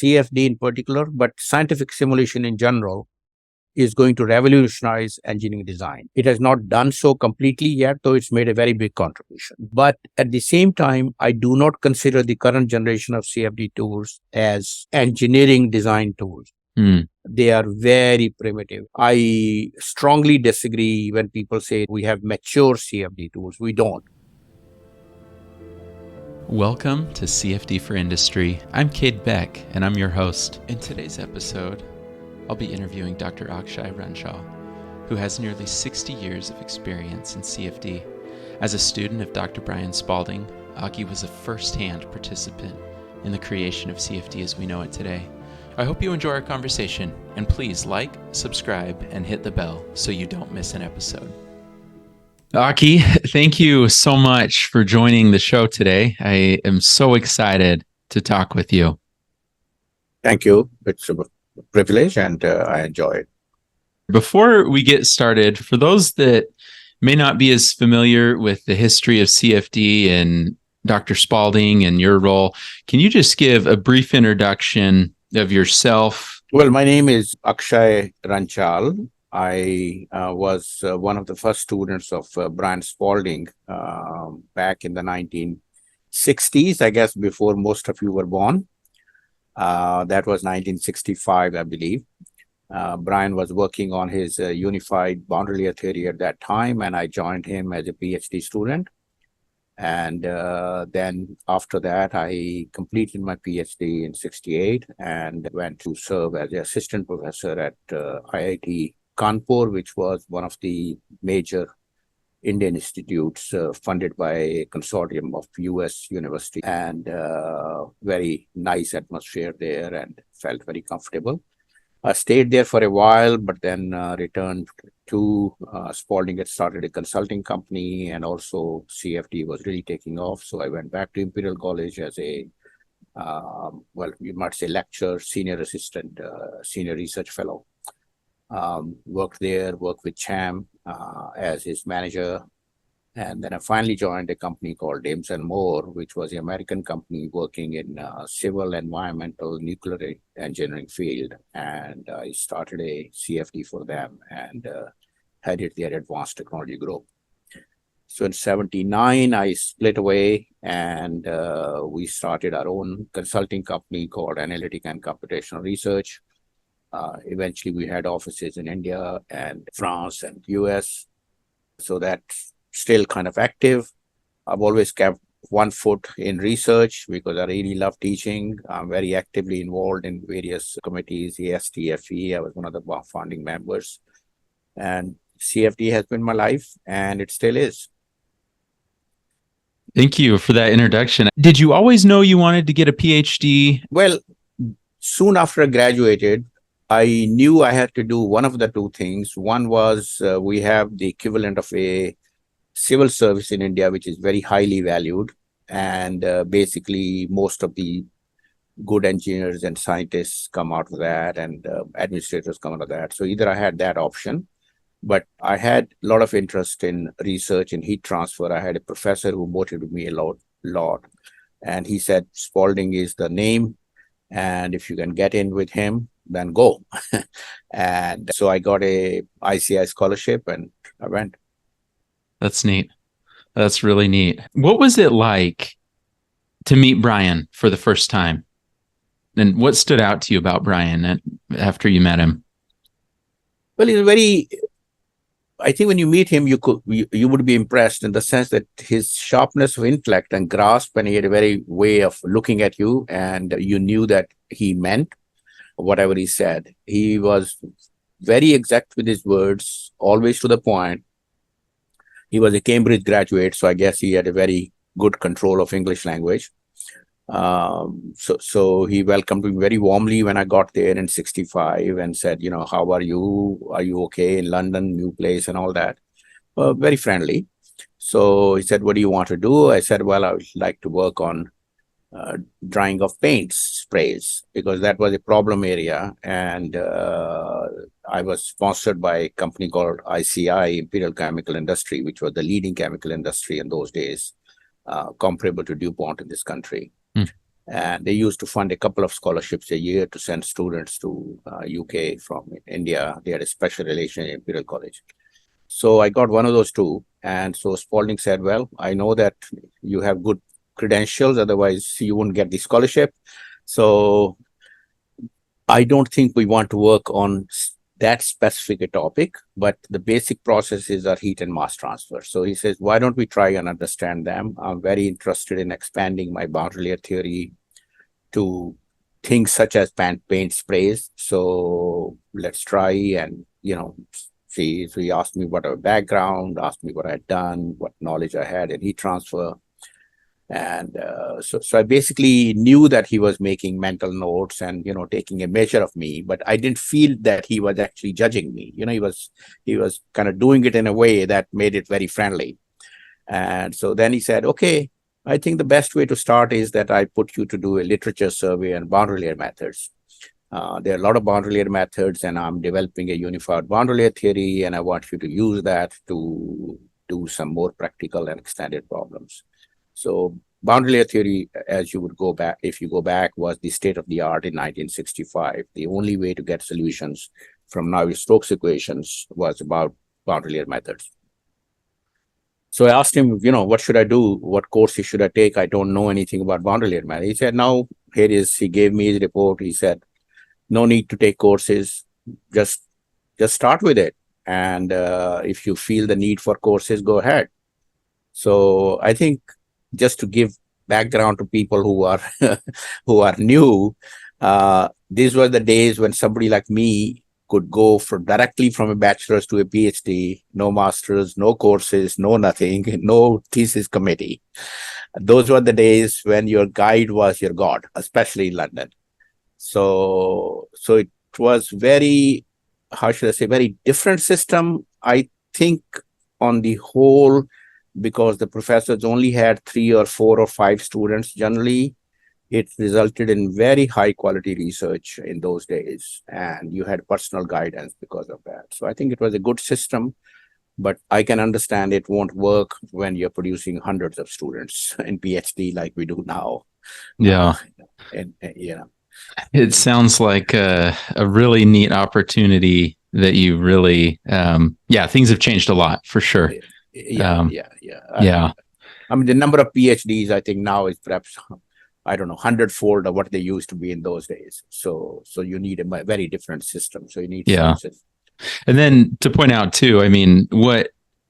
CFD in particular, but scientific simulation in general is going to revolutionize engineering design. It has not done so completely yet, though it's made a very big contribution. But at the same time, I do not consider the current generation of CFD tools as engineering design tools. They are very primitive. I strongly disagree when people say we have mature CFD tools. We don't. Welcome to CFD for Industry. I'm Cade Beck, and I'm your host. In today's episode, I'll be interviewing Dr. Akshai Runchal, who has nearly 60 years of experience in CFD. As a student of Dr. Brian Spalding, Aki was a first-hand participant in the creation of CFD as we know it today. I hope you enjoy our conversation, and please like, subscribe, and hit the bell so you don't miss an episode. Aki, thank you so much for joining the show today. I am so excited to talk with you. Thank you. It's a privilege, and I enjoy it. Before we get started, for those that may not be as familiar with the history of CFD and Dr. Spalding and your role, can you just give a brief introduction of yourself? Well, my name is Akshai Runchal. I was one of the first students of Brian Spalding back in the 1960s, I guess, before most of you were born. That was 1965, I believe. Brian was working on his unified boundary layer theory at that time, and I joined him as a PhD student. And then after that, I completed my PhD in 68 and went to serve as an assistant professor at IIT Kanpur, which was one of the major Indian institutes funded by a consortium of US universities, and very nice atmosphere there and felt very comfortable. I stayed there for a while, but then returned to Spalding. Had started a consulting company, and also CFD was really taking off. So I went back to Imperial College as a, well, you might say lecturer, senior assistant, senior research fellow. Worked there, worked with Cham as his manager. And then I finally joined a company called Ames and More, which was an American company working in civil, environmental, nuclear engineering field. And I started a CFD for them and headed their advanced technology group. So in 79, I split away and we started our own consulting company called Analytic and Computational Research. Eventually, we had offices in India and France and US. So that's still kind of active. I've always kept one foot in research because I really love teaching. I'm very actively involved in various committees, ASTFE. I was one of the founding members. And CFD has been my life, and it still is. Thank you for that introduction. Did you always know you wanted to get a PhD? Well, soon after I graduated, I knew I had to do one of the two things. One was we have the equivalent of a civil service in India, which is very highly valued. And basically, most of the good engineers and scientists come out of that, and administrators come out of that. So either I had that option, but I had a lot of interest in research and heat transfer. I had a professor who motivated me a lot. And he said, Spalding is the name. And if you can get in with him, then go. And so I got a ICI scholarship and I went. That's neat. That's really neat. What was it like to meet Brian for the first time? And what stood out to you about Brian after you met him? Well, I think when you meet him, you would be impressed in the sense that his sharpness of intellect and grasp, and he had a very way of looking at you, and you knew that he meant whatever he said. He was very exact with his words, always to the point. He was a Cambridge graduate, so I guess he had a very good control of English language. So he welcomed me very warmly when I got there in 65 and said, how are you? Are you okay in London, new place and all that? Very friendly. So he said, what do you want to do? I said, well, I would like to work on drying of paints, sprays, because that was a problem area. And I was sponsored by a company called ICI, Imperial Chemical Industry, which was the leading chemical industry in those days, comparable to DuPont in this country. And they used to fund a couple of scholarships a year to send students to UK from India. They had a special relation in Imperial College. So I got one of those two. And so Spalding said, well, I know that you have good credentials, otherwise you wouldn't get the scholarship. So I don't think we want to work on that specific topic, but the basic processes are heat and mass transfer. So he says, why don't we try and understand them? I'm very interested in expanding my boundary layer theory to things such as paint sprays. So let's try and, see. So he asked me what our background, asked me what I had done, what knowledge I had in heat transfer. And so I basically knew that he was making mental notes and, taking a measure of me, but I didn't feel that he was actually judging me. He was kind of doing it in a way that made it very friendly. And so then he said, okay, I think the best way to start is that I put you to do a literature survey on boundary layer methods. There are a lot of boundary layer methods, and I'm developing a unified boundary layer theory, and I want you to use that to do some more practical and extended problems. So boundary layer theory, as you would go back, if you go back, was the state of the art in 1965. The only way to get solutions from Navier-Stokes equations was about boundary layer methods. So I asked him, what should I do? What courses should I take? I don't know anything about boundary layer methods. He said, no, he gave me his report. He said, no need to take courses. Just start with it. And if you feel the need for courses, go ahead. So I think, just to give background to people who are who are new, these were the days when somebody like me could go directly from a bachelor's to a PhD, no master's, no courses, no nothing, no thesis committee. Those were the days when your guide was your God, especially in London. So it was very, how should I say, very different system. I think on the whole, because the professors only had 3 or 4 or 5 students generally, it resulted in very high quality research in those days. And you had personal guidance because of that. So I think it was a good system, but I can understand it won't work when you're producing hundreds of students in PhD like we do now. Yeah. It sounds like a really neat opportunity that you really, things have changed a lot for sure. Yeah. I mean, the number of PhDs I think now is perhaps, I don't know, 100-fold of what they used to be in those days. So you need a very different system. So you need And then to point out too, I mean,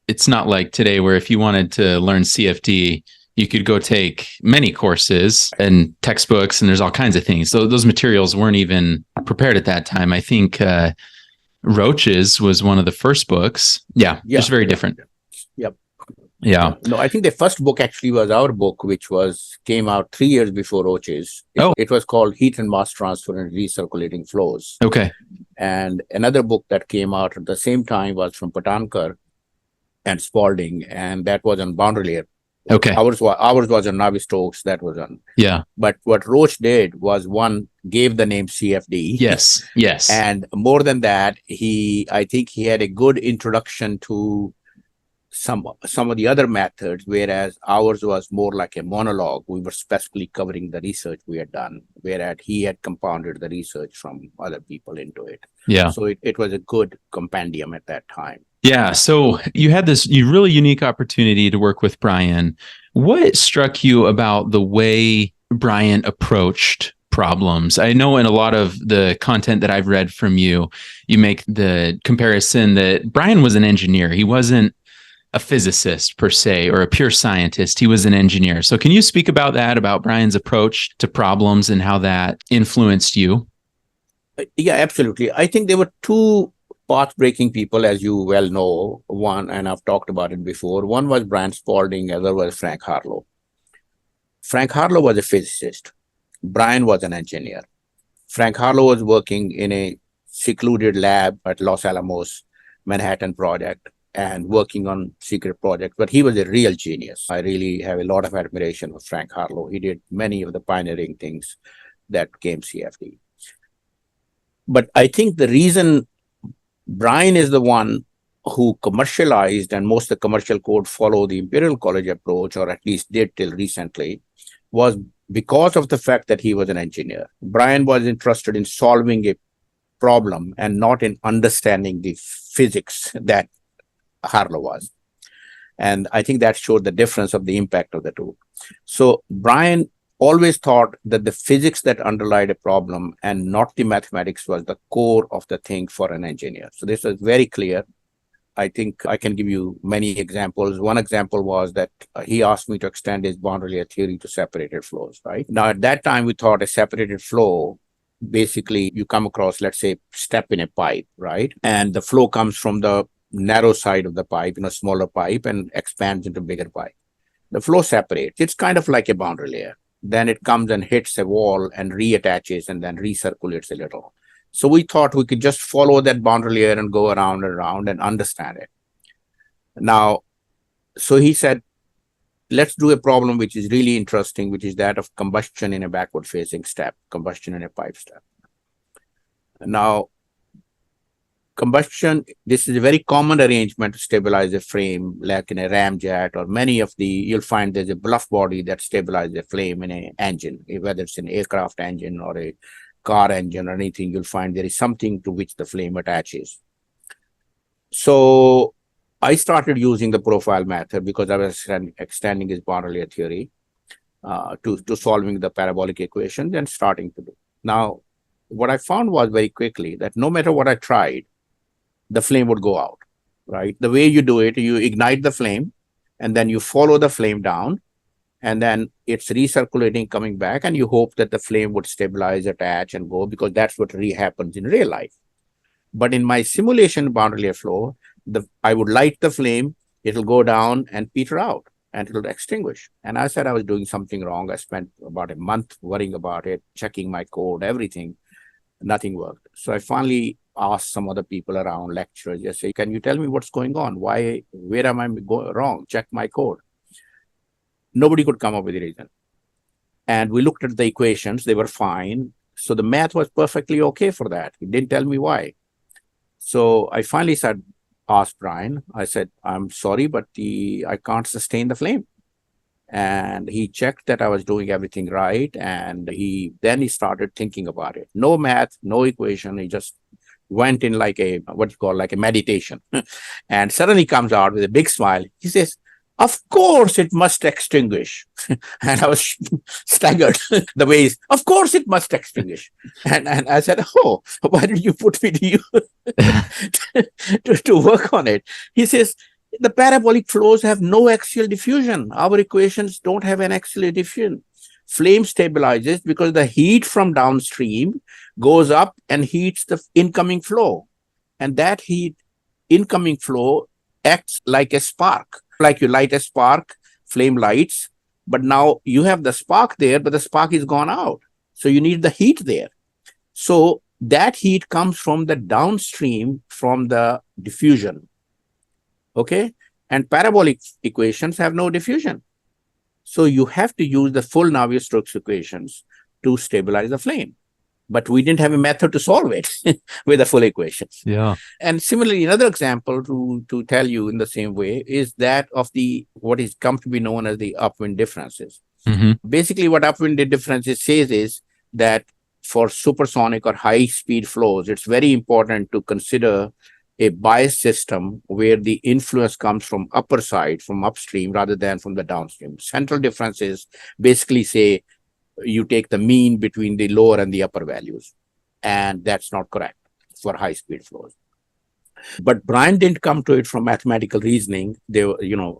it's not like today where if you wanted to learn CFD, you could go take many courses and textbooks, and there's all kinds of things. So those materials weren't even prepared at that time. I think Roach's was one of the first books. Just very different. Yep. Yeah. No, I think the first book actually was our book, which came out 3 years before Roach's. It was called Heat and Mass Transfer and Recirculating Flows. Okay. And another book that came out at the same time was from Patankar and Spalding, and that was on boundary layer. Okay. Ours was on Navier-Stokes. That was on. Yeah. But what Roach did was gave the name CFD. Yes. And more than that, I think he had a good introduction to some of the other methods, whereas ours was more like a monologue. We were specifically covering the research we had done, whereas he had compounded the research from other people into it. Yeah. So it was a good compendium at that time. Yeah. So you had this really unique opportunity to work with Brian. What struck you about the way Brian approached problems? I know in a lot of the content that I've read from you, you make the comparison that Brian was an engineer. He wasn't a physicist per se, or a pure scientist. He was an engineer. So can you speak about that, about Brian's approach to problems and how that influenced you? Yeah, absolutely. I think there were 2 path-breaking people, as you well know. One, and I've talked about it before, one was Brian Spalding, other was Frank Harlow. Frank Harlow was a physicist. Brian was an engineer. Frank Harlow was working in a secluded lab at Los Alamos Manhattan Project and working on secret projects, but he was a real genius. I really have a lot of admiration for Frank Harlow. He did many of the pioneering things that became CFD. But I think the reason Brian is the one who commercialized, and most of the commercial code follow the Imperial College approach, or at least did till recently, was because of the fact that he was an engineer, Brian was interested in solving a problem and not in understanding the physics that Harlow was. And I think that showed the difference of the impact of the two. So Brian always thought that the physics that underlied a problem and not the mathematics was the core of the thing for an engineer. So this was very clear. I think I can give you many examples. One example was that he asked me to extend his boundary layer theory to separated flows, right? Now, at that time, we thought a separated flow, basically you come across, let's say, step in a pipe, right? And the flow comes from the narrow side of the pipe, smaller pipe, and expands into bigger pipe. The flow separates. It's kind of like a boundary layer. Then it comes and hits a wall and reattaches and then recirculates a little. So we thought we could just follow that boundary layer and go around and around and understand it. Now, so he said, let's do a problem which is really interesting, which is that of combustion in a backward facing step, combustion in a pipe step. Now, combustion, this is a very common arrangement to stabilize a frame, like in a ramjet or many of you'll find there's a bluff body that stabilizes a flame in an engine, whether it's an aircraft engine or a car engine or anything, you'll find there is something to which the flame attaches. So I started using the profile method because I was extending his boundary layer theory to solving the parabolic equations and starting to do. Now, what I found was very quickly that no matter what I tried, the flame would go out, right? The way you do it, you ignite the flame and then you follow the flame down and then it's recirculating, coming back, and you hope that the flame would stabilize, attach, and go, because that's what really happens in real life. But in my simulation boundary layer flow, I would light the flame, it'll go down and peter out, and it'll extinguish. And I said I was doing something wrong. I spent about a month worrying about it, checking my code, everything. Nothing worked. So I finally asked some other people around, lecturers, just say, can you tell me what's going on? Where am I going wrong? Check my code. Nobody could come up with a reason. And we looked at the equations, they were fine. So the math was perfectly okay for that. He didn't tell me why. So I finally asked Brian, I said, I'm sorry, but I can't sustain the flame. And he checked that I was doing everything right. And then he started thinking about it. No math, no equation. He just went in like a meditation. And suddenly comes out with a big smile. He says, of course it must extinguish. And I was staggered the way of course it must extinguish. And I said, oh, why did you put me to work on it? He says, the parabolic flows have no axial diffusion. Our equations don't have an axial diffusion. Flame stabilizes because the heat from downstream goes up and heats the incoming flow. And that incoming flow acts like a spark. Like you light a spark, flame lights, but now you have the spark there, but the spark is gone out. So you need the heat there. So that heat comes from the downstream from the diffusion. Okay? And parabolic equations have no diffusion. So you have to use the full Navier-Stokes equations to stabilize the flame. But we didn't have a method to solve it with the full equations. Yeah. And similarly, another example to tell you in the same way is that of what is come to be known as the upwind differences. Mm-hmm. Basically, what upwind differences says is that for supersonic or high-speed flows, it's very important to consider a bias system where the influence comes from upper side, from upstream, rather than from the downstream. Central differences basically say you take the mean between the lower and the upper values. And that's not correct for high-speed flows. But Brian didn't come to it from mathematical reasoning. They were,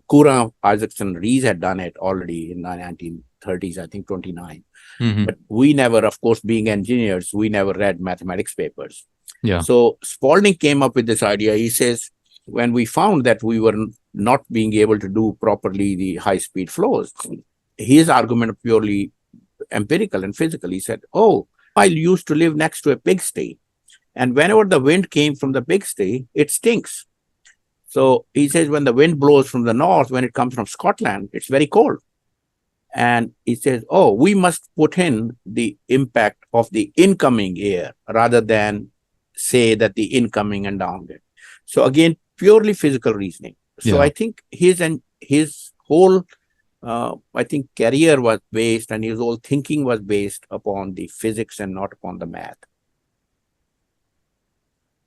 Courant, Isaacson, Rees had done it already in the 1930s, I think 29. Mm-hmm. But we never, of course, being engineers, we never read mathematics papers. Yeah. So Spalding came up with this idea. He says, when we found that we were not being able to do properly the high-speed flows, his argument purely empirical and physical. He said, I used to live next to a pigsty, and whenever the wind came from the pigsty, it stinks. So he says, when the wind blows from the north, when it comes from Scotland, it's very cold. And he says, we must put in the impact of the incoming air rather than say that the incoming and downwind. So again, purely physical reasoning. So Yeah. I think his whole I think career was based and his whole thinking was based upon the physics and not upon the math.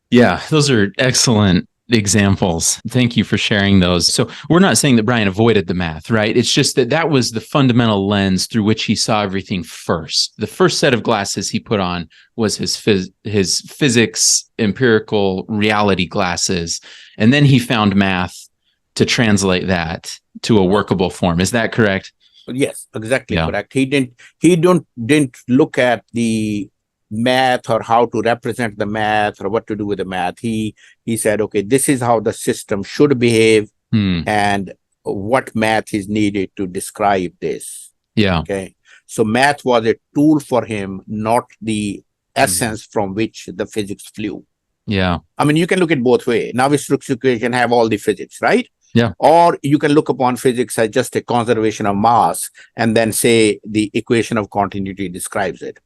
Yeah, those are excellent examples. Thank you for sharing those. So we're not saying that Brian avoided the math, right? It's just that that was the fundamental lens through which he saw everything first. The first set of glasses he put on was his physics, empirical reality glasses. And then he found math to translate that to a workable form. Is that correct? Yes, exactly correct. He didn't look at the math or how to represent the math or what to do with the math. He said, okay, this is how the system should behave and what math is needed to describe this. Yeah. Okay. So math was a tool for him, not the essence from which the physics flew. Yeah. I mean, you can look at both ways. Navier-Stokes equation have all the physics, right? Yeah. Or you can look upon physics as just a conservation of mass and then say the equation of continuity describes it.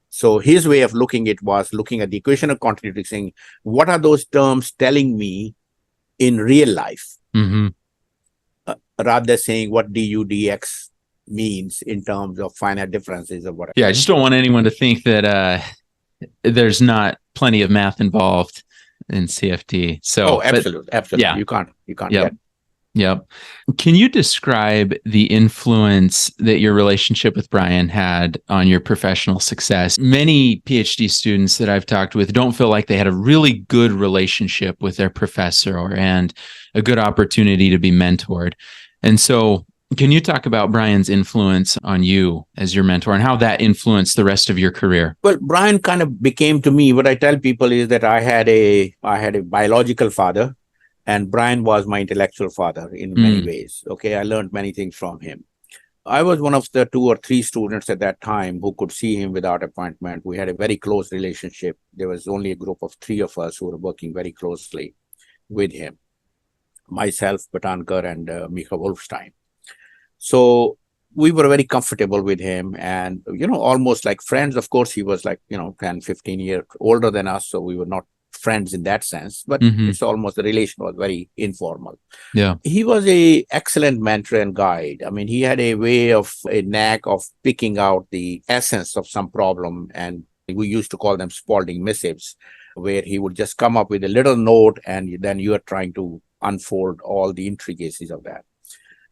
So his way of looking at it was looking at the equation of continuity, saying, what are those terms telling me in real life? Rather than saying what du dx means in terms of finite differences or whatever. Yeah, I just don't want anyone to think that there's not plenty of math involved in CFD. So, absolutely. Yeah. You can't get. Yep. Can you describe the influence that your relationship with Brian had on your professional success? Many PhD students that I've talked with don't feel like they had a really good relationship with their professor and a good opportunity to be mentored. And so can you talk about Brian's influence on you as your mentor and how that influenced the rest of your career? Well, Brian kind of became to me, what I tell people is that I had a biological father. And Brian was my intellectual father in many ways. Okay, I learned many things from him. I was one of the 2 or 3 students at that time who could see him without appointment. We had a very close relationship. There was only a group of 3 of us who were working very closely with him. Myself, Batankar, and Mika Wolfstein. So we were very comfortable with him and, almost like friends. Of course, he was like, 10, 15 years older than us. So we were not friends in that sense, but it's almost the relation was very informal. Yeah. He was a excellent mentor and guide. I mean, he had a knack of picking out the essence of some problem. And we used to call them Spalding missives, where he would just come up with a little note and then you are trying to unfold all the intricacies of that.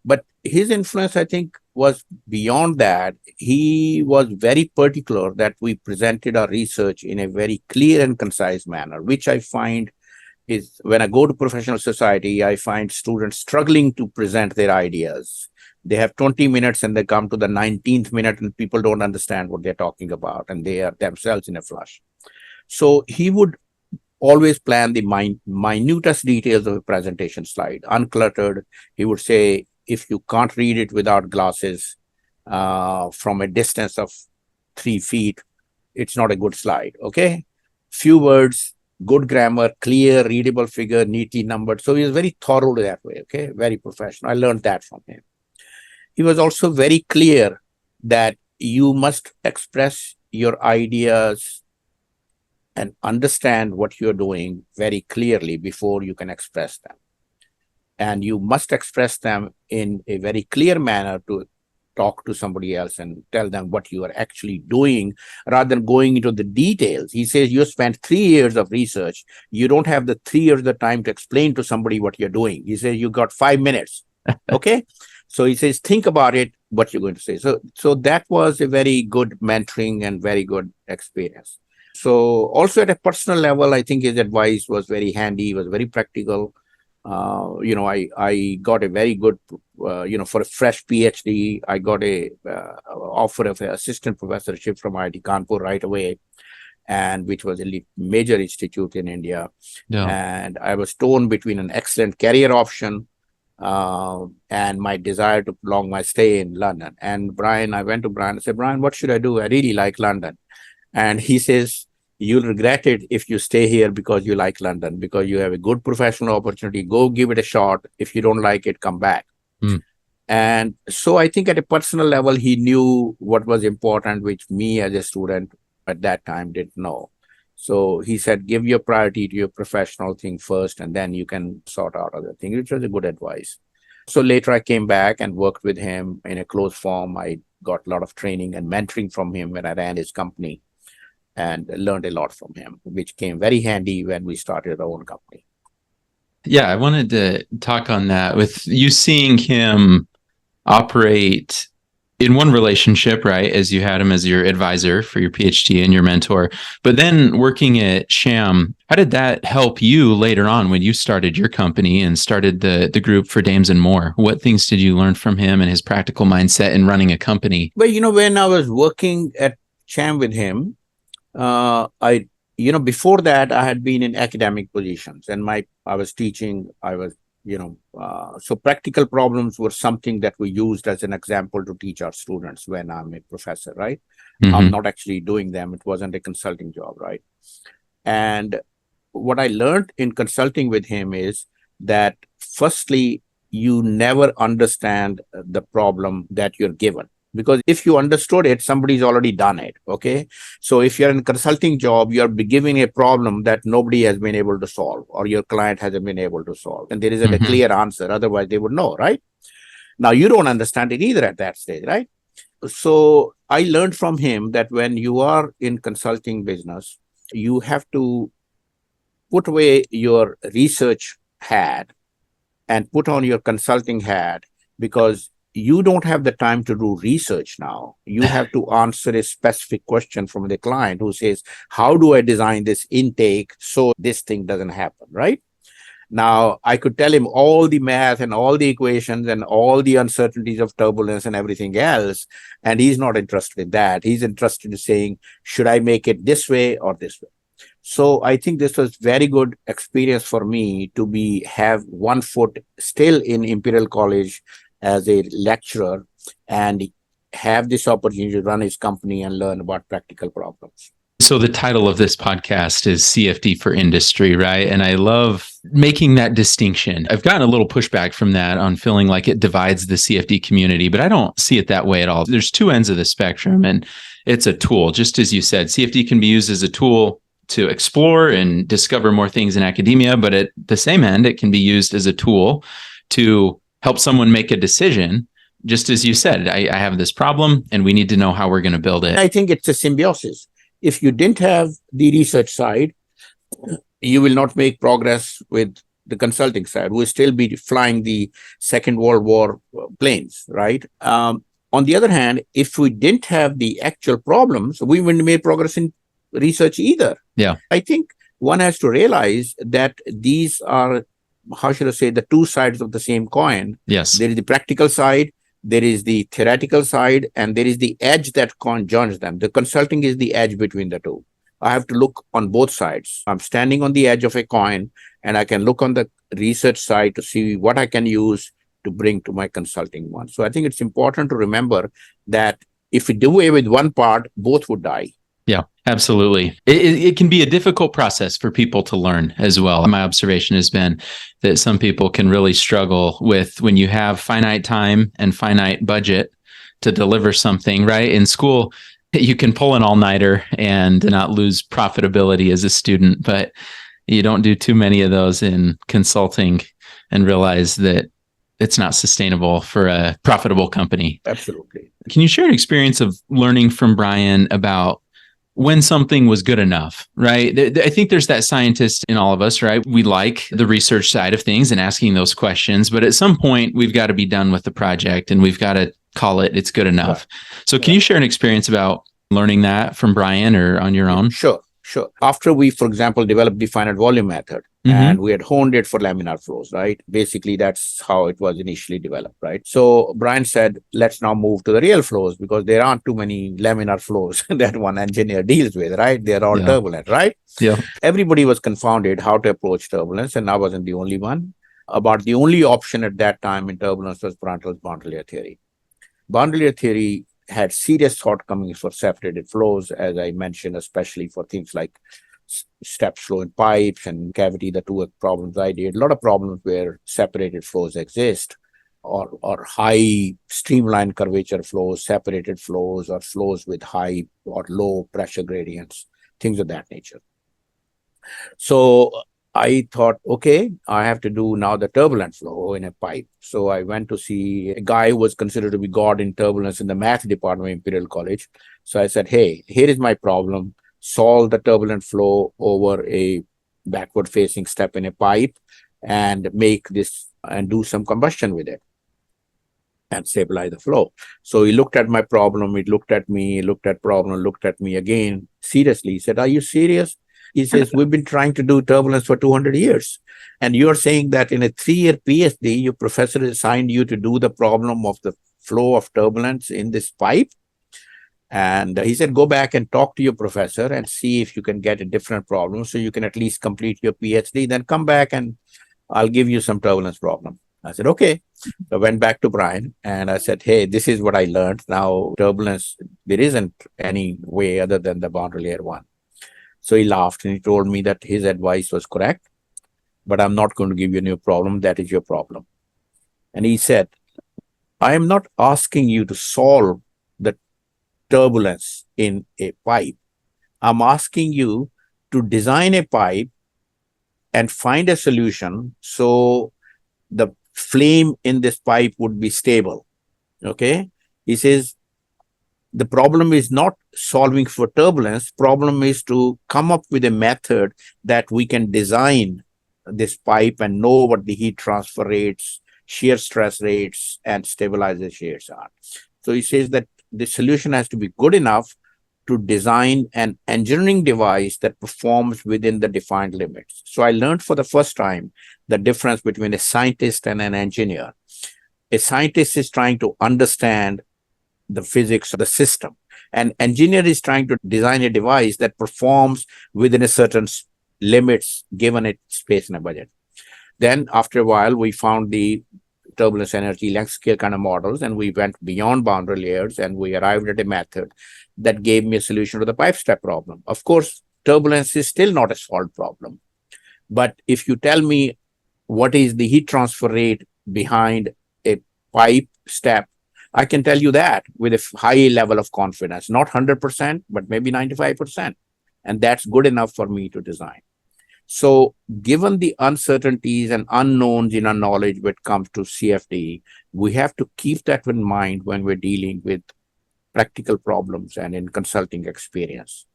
But his influence, I think, was beyond that. He was very particular that we presented our research in a very clear and concise manner, which I find is when I go to professional society, I find students struggling to present their ideas. They have 20 minutes and they come to the 19th minute and people don't understand what they're talking about and they are themselves in a flush. So he would always plan the minutest details of a presentation slide, uncluttered. He would say, if you can't read it without glasses from a distance of 3 feet, it's not a good slide. Okay. Few words, good grammar, clear, readable figure, neatly numbered. So he was very thorough that way. Okay. Very professional. I learned that from him. He was also very clear that you must express your ideas and understand what you're doing very clearly before you can express them. And you must express them in a very clear manner to talk to somebody else and tell them what you are actually doing rather than going into the details. He says you spent 3 years of research. You don't have the 3 years of time to explain to somebody what you're doing. He says you got 5 minutes. Okay. So he says, think about it, what you're going to say. So that was a very good mentoring and very good experience. So also at a personal level, I think his advice was very handy. He was very practical. I got a very good, for a fresh PhD, I got a offer of an assistant professorship from IIT Kanpur right away, and which was a major institute in India. Yeah. And I was torn between an excellent career option and my desire to prolong my stay in London. And I went to Brian and said, Brian, what should I do? I really like London. And he says, you'll regret it if you stay here because you like London, because you have a good professional opportunity. Go give it a shot. If you don't like it, come back. And so I think at a personal level, he knew what was important, which me as a student at that time didn't know. So he said, give your priority to your professional thing first, and then you can sort out other things, which was a good advice. So later I came back and worked with him in a close form. I got a lot of training and mentoring from him when I ran his company and learned a lot from him, which came very handy when we started our own company. Yeah, I wanted to talk on that with you seeing him operate in one relationship, right? As you had him as your advisor for your PhD and your mentor, but then working at Sham, how did that help you later on when you started your company and started the group for Dames and More? What things did you learn from him and his practical mindset in running a company? Well, when I was working at Sham with him, before that I had been in academic positions and I was teaching, so practical problems were something that we used as an example to teach our students when I'm a professor, right? I'm not actually doing them. It wasn't a consulting job, right? And what I learned in consulting with him is that firstly, you never understand the problem that you're given. Because if you understood it, somebody's already done it. Okay. So if you're in a consulting job, you're giving a problem that nobody has been able to solve or your client hasn't been able to solve. And there isn't a clear answer. Otherwise, they would know, right? Now, you don't understand it either at that stage, right? So I learned from him that when you are in consulting business, you have to put away your research hat and put on your consulting hat, because you don't have the time to do research now. You have to answer a specific question from the client who says, how do I design this intake so this thing doesn't happen, right? Now, I could tell him all the math and all the equations and all the uncertainties of turbulence and everything else, and he's not interested in that. He's interested in saying, should I make it this way or this way? So I think this was very good experience for me to have one foot still in Imperial College as a lecturer and have this opportunity to run his company and learn about practical problems. So the title of this podcast is CFD for Industry, right? And I love making that distinction. I've gotten a little pushback from that on feeling like it divides the CFD community, but I don't see it that way at all. There's two ends of the spectrum, and it's a tool. Just as you said, CFD can be used as a tool to explore and discover more things in academia, but at the same end, it can be used as a tool to help someone make a decision. Just as you said, I have this problem and we need to know how we're going to build it. I think it's a symbiosis. If you didn't have the research side, you will not make progress with the consulting side. We'll still be flying the Second World War planes, right? On the other hand, if we didn't have the actual problems, we wouldn't make progress in research either. Yeah. I think one has to realize that these are, how should I say, the two sides of the same coin. Yes. There is the practical side, there is the theoretical side, and there is the edge that joins them. The consulting is the edge between the two. I have to look on both sides. I'm standing on the edge of a coin, and I can look on the research side to see what I can use to bring to my consulting one. So I think it's important to remember that if we do away with one part, both would die. Yeah, absolutely. It can be a difficult process for people to learn as well. My observation has been that some people can really struggle with when you have finite time and finite budget to deliver something, right? In school, you can pull an all-nighter and not lose profitability as a student, but you don't do too many of those in consulting and realize that it's not sustainable for a profitable company. Absolutely. Can you share an experience of learning from Brian about when something was good enough, right? I think there's that scientist in all of us, right? We like the research side of things and asking those questions, but at some point we've got to be done with the project and we've got to call it's good enough. Right. So can you share an experience about learning that from Brian or on your own? Sure. After we, for example, developed the finite volume method, and we had honed it for laminar flows, right? Basically, that's how it was initially developed, right? So Brian said, let's now move to the real flows because there aren't too many laminar flows that one engineer deals with, right? They're all turbulent, right? Yeah. Everybody was confounded how to approach turbulence, and I wasn't the only one. About the only option at that time in turbulence was Bruntle's boundary layer theory. Boundary layer theory had serious shortcomings for separated flows, as I mentioned, especially for things like step flow in pipes and cavity, the two problems I did. A lot of problems where separated flows exist, or high streamline curvature flows, separated flows, or flows with high or low pressure gradients, things of that nature. So I thought, okay, I have to do now the turbulent flow in a pipe. So I went to see a guy who was considered to be God in turbulence in the math department of Imperial College. So I said, hey, here is my problem. Solve the turbulent flow over a backward facing step in a pipe and make this and do some combustion with it and stabilize the flow. So he looked at my problem, he looked at me, he looked at problem, looked at me again seriously. He said, are you serious? He says, we've been trying to do turbulence for 200 years. And you're saying that in a 3-year PhD, your professor assigned you to do the problem of the flow of turbulence in this pipe. And he said, go back and talk to your professor and see if you can get a different problem so you can at least complete your PhD. Then come back and I'll give you some turbulence problem. I said, okay. So I went back to Brian and I said, hey, this is what I learned. Now, turbulence, there isn't any way other than the boundary layer one. So he laughed and he told me that his advice was correct, but I'm not going to give you a new problem. That is your problem. And he said, I am not asking you to solve the turbulence in a pipe. I'm asking you to design a pipe and find a solution so the flame in this pipe would be stable. Okay. He says, the problem is not solving for turbulence. Problem is to come up with a method that we can design this pipe and know what the heat transfer rates, shear stress rates, and stabilization rates are. So he says that the solution has to be good enough to design an engineering device that performs within the defined limits. So I learned for the first time the difference between a scientist and an engineer. A scientist is trying to understand the physics of the system. An engineer is trying to design a device that performs within a certain limits given its space and a budget. Then after a while, we found the turbulence energy length scale kind of models, and we went beyond boundary layers and we arrived at a method that gave me a solution to the pipe step problem. Of course, turbulence is still not a solved problem. But if you tell me what is the heat transfer rate behind a pipe step, I can tell you that with a high level of confidence, not 100%, but maybe 95%. And that's good enough for me to design. So given the uncertainties and unknowns in our knowledge when it comes to CFD, we have to keep that in mind when we're dealing with practical problems and in consulting experience,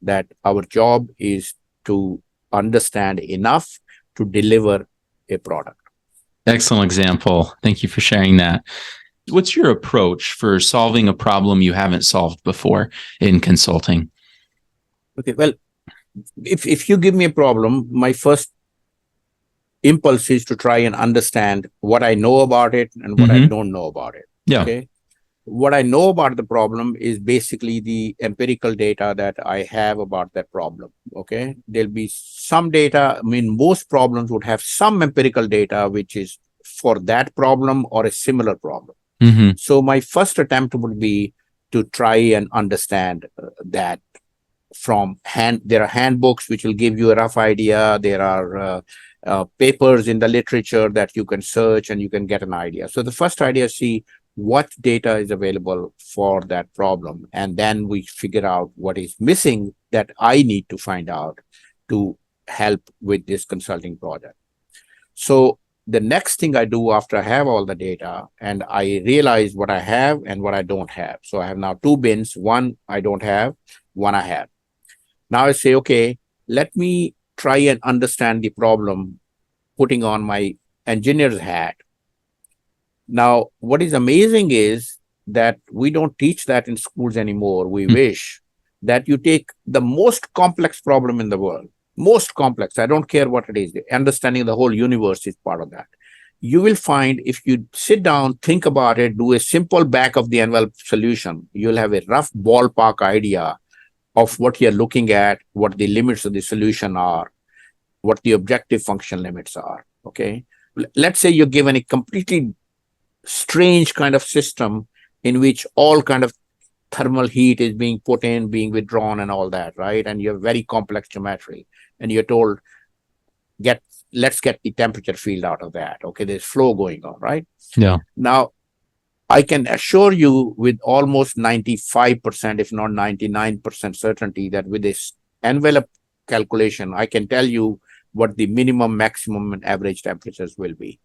that our job is to understand enough to deliver a product. Excellent example. Thank you for sharing that. What's your approach for solving a problem you haven't solved before in consulting? Okay, well, if you give me a problem, my first impulse is to try and understand what I know about it and what I don't know about it. Yeah. Okay. What I know about the problem is basically the empirical data that I have about that problem. Okay. There'll be some data. I mean, most problems would have some empirical data, which is for that problem or a similar problem. So my first attempt would be to try and understand that from there are handbooks which will give you a rough idea. There are papers in the literature that you can search and you can get an idea. So the first idea is see what data is available for that problem. And then we figure out what is missing that I need to find out to help with this consulting project. So the next thing I do after I have all the data and I realize what I have and what I don't have. So I have now two bins, one I don't have, one I have. Now I say, okay, let me try and understand the problem, putting on my engineer's hat. Now, what is amazing is that we don't teach that in schools anymore. We wish that you take the most complex problem in the world, most complex. I don't care what it is. Understanding the whole universe is part of that. You will find if you sit down, think about it, do a simple back of the envelope solution, you'll have a rough ballpark idea of what you're looking at, what the limits of the solution are, what the objective function limits are. Okay. Let's say you're given a completely strange kind of system in which all kind of thermal heat is being put in, being withdrawn and all that, right? And you have very complex geometry and you're told, let's get the temperature field out of that. Okay, there's flow going on, right? Yeah. Now, I can assure you with almost 95%, if not 99% certainty that with this envelope calculation, I can tell you what the minimum, maximum, and average temperatures will be,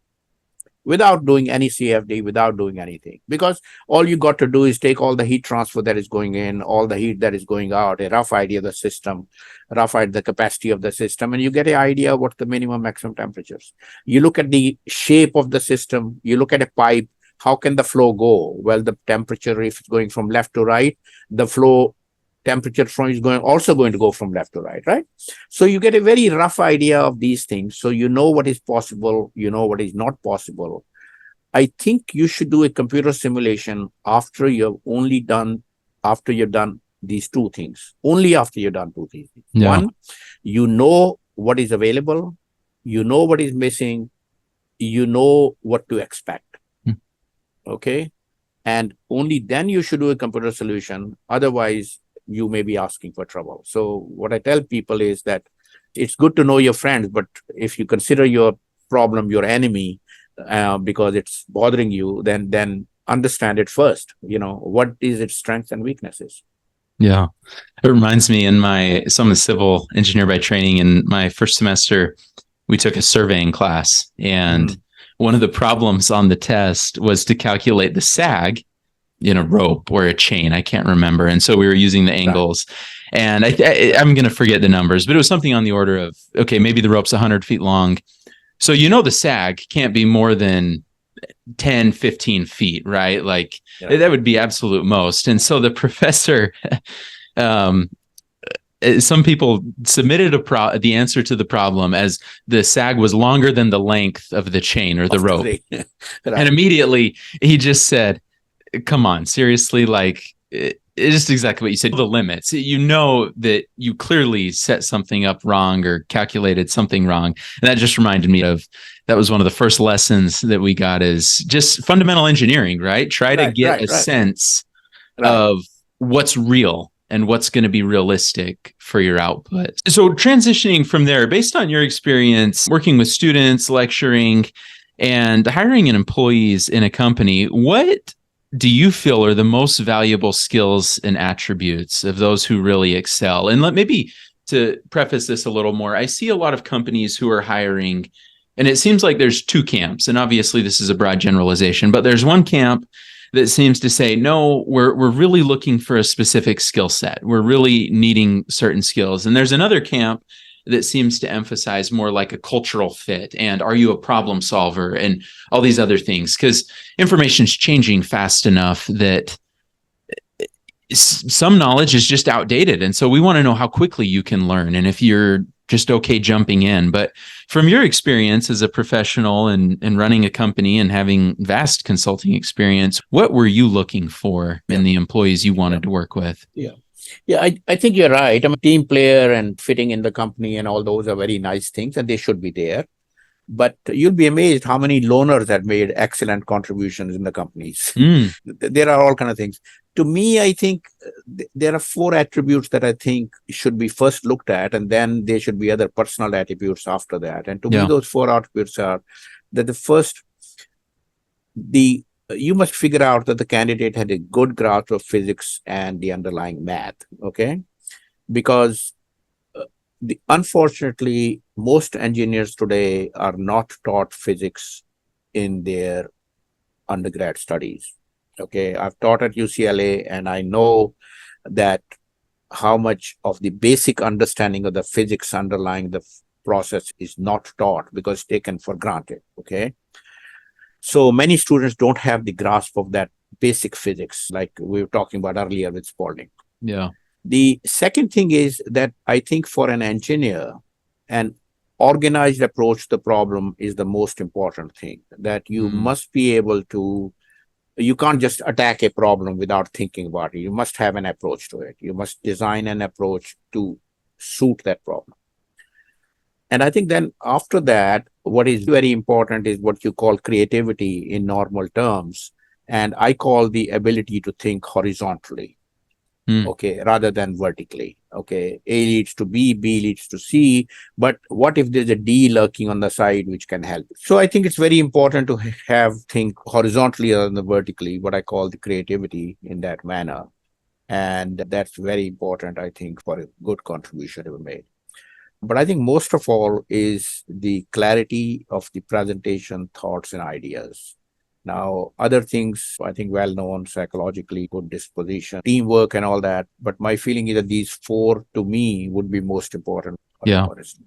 without doing any CFD, without doing anything. Because all you got to do is take all the heat transfer that is going in, all the heat that is going out, a rough idea of the system, rough idea of the capacity of the system, and you get an idea of what the minimum, maximum temperatures. You look at the shape of the system, you look at a pipe, how can the flow go? Well, the temperature, if it's going from left to right, the flow temperature from is also going to go from left to right? So you get a very rough idea of these things. So you know what is possible, you know what is not possible. I think you should do a computer simulation after you've done these two things. Only after you've done two things. Yeah. One, you know what is available, you know what is missing, you know what to expect. Okay. And only then you should do a computer solution. Otherwise, you may be asking for trouble. So what I tell people is that it's good to know your friends, but if you consider your problem your enemy because it's bothering you, then understand it first. What is its strengths and weaknesses? Yeah. It reminds me so I'm a civil engineer by training. In my first semester, we took a surveying class, and one of the problems on the test was to calculate the sag in a rope or a chain. I can't remember. And so we were using the angles, and I'm going to forget the numbers, but it was something on the order of, okay, maybe the rope's 100 feet long. So, the sag can't be more than 10, 15 feet, right? Like that would be absolute most. And so the professor, some people submitted the answer to the problem as the sag was longer than the length of the chain or the rope. Right. And immediately he just said, come on, seriously, like it's just exactly what you said. The limits, that you clearly set something up wrong or calculated something wrong. And that just reminded me that was one of the first lessons that we got, is just fundamental engineering, right? Try to get a sense of what's real and what's going to be realistic for your output. So transitioning from there, based on your experience working with students, lecturing, and hiring employees in a company, what do you feel are the most valuable skills and attributes of those who really excel? And maybe to preface this a little more, I see a lot of companies who are hiring, and it seems like there's two camps. And obviously this is a broad generalization, but there's one camp that seems to say, no, we're really looking for a specific skill set. We're really needing certain skills. And there's another camp that seems to emphasize more like a cultural fit and are you a problem solver and all these other things, because information's changing fast enough that some knowledge is just outdated. And so we want to know how quickly you can learn and if you're just okay jumping in. But from your experience as a professional and running a company and having vast consulting experience, what were you looking for in the employees you wanted to work with? Yeah, I think you're right. I'm a team player and fitting in the company and all those are very nice things and they should be there. But you'll be amazed how many loners have made excellent contributions in the companies. There are all kinds of things. To me, I think there are 4 attributes that I think should be first looked at, and then there should be other personal attributes after that. And to me, those 4 attributes are that the first, you must figure out that the candidate had a good grasp of physics and the underlying math, okay? Because unfortunately, most engineers today are not taught physics in their undergrad studies, okay? I've taught at UCLA, and I know that how much of the basic understanding of the physics underlying the process is not taught because taken for granted, okay? So many students don't have the grasp of that basic physics, like we were talking about earlier with Spalding. Yeah. The second thing is that I think for an engineer, an organized approach to the problem is the most important thing, that you must be able to, you can't just attack a problem without thinking about it. You must have an approach to it. You must design an approach to suit that problem. And I think then after that, what is very important is what you call creativity in normal terms. And I call the ability to think horizontally, okay, rather than vertically. Okay, A leads to B, B leads to C. But what if there's a D lurking on the side which can help? So I think it's very important to think horizontally rather than vertically, what I call the creativity in that manner. And that's very important, I think, for a good contribution to be made. But I think most of all is the clarity of the presentation, thoughts, and ideas. Now, other things, I think well known psychologically, good disposition, teamwork, and all that. But my feeling is that these four to me would be most important. Yeah. Honestly.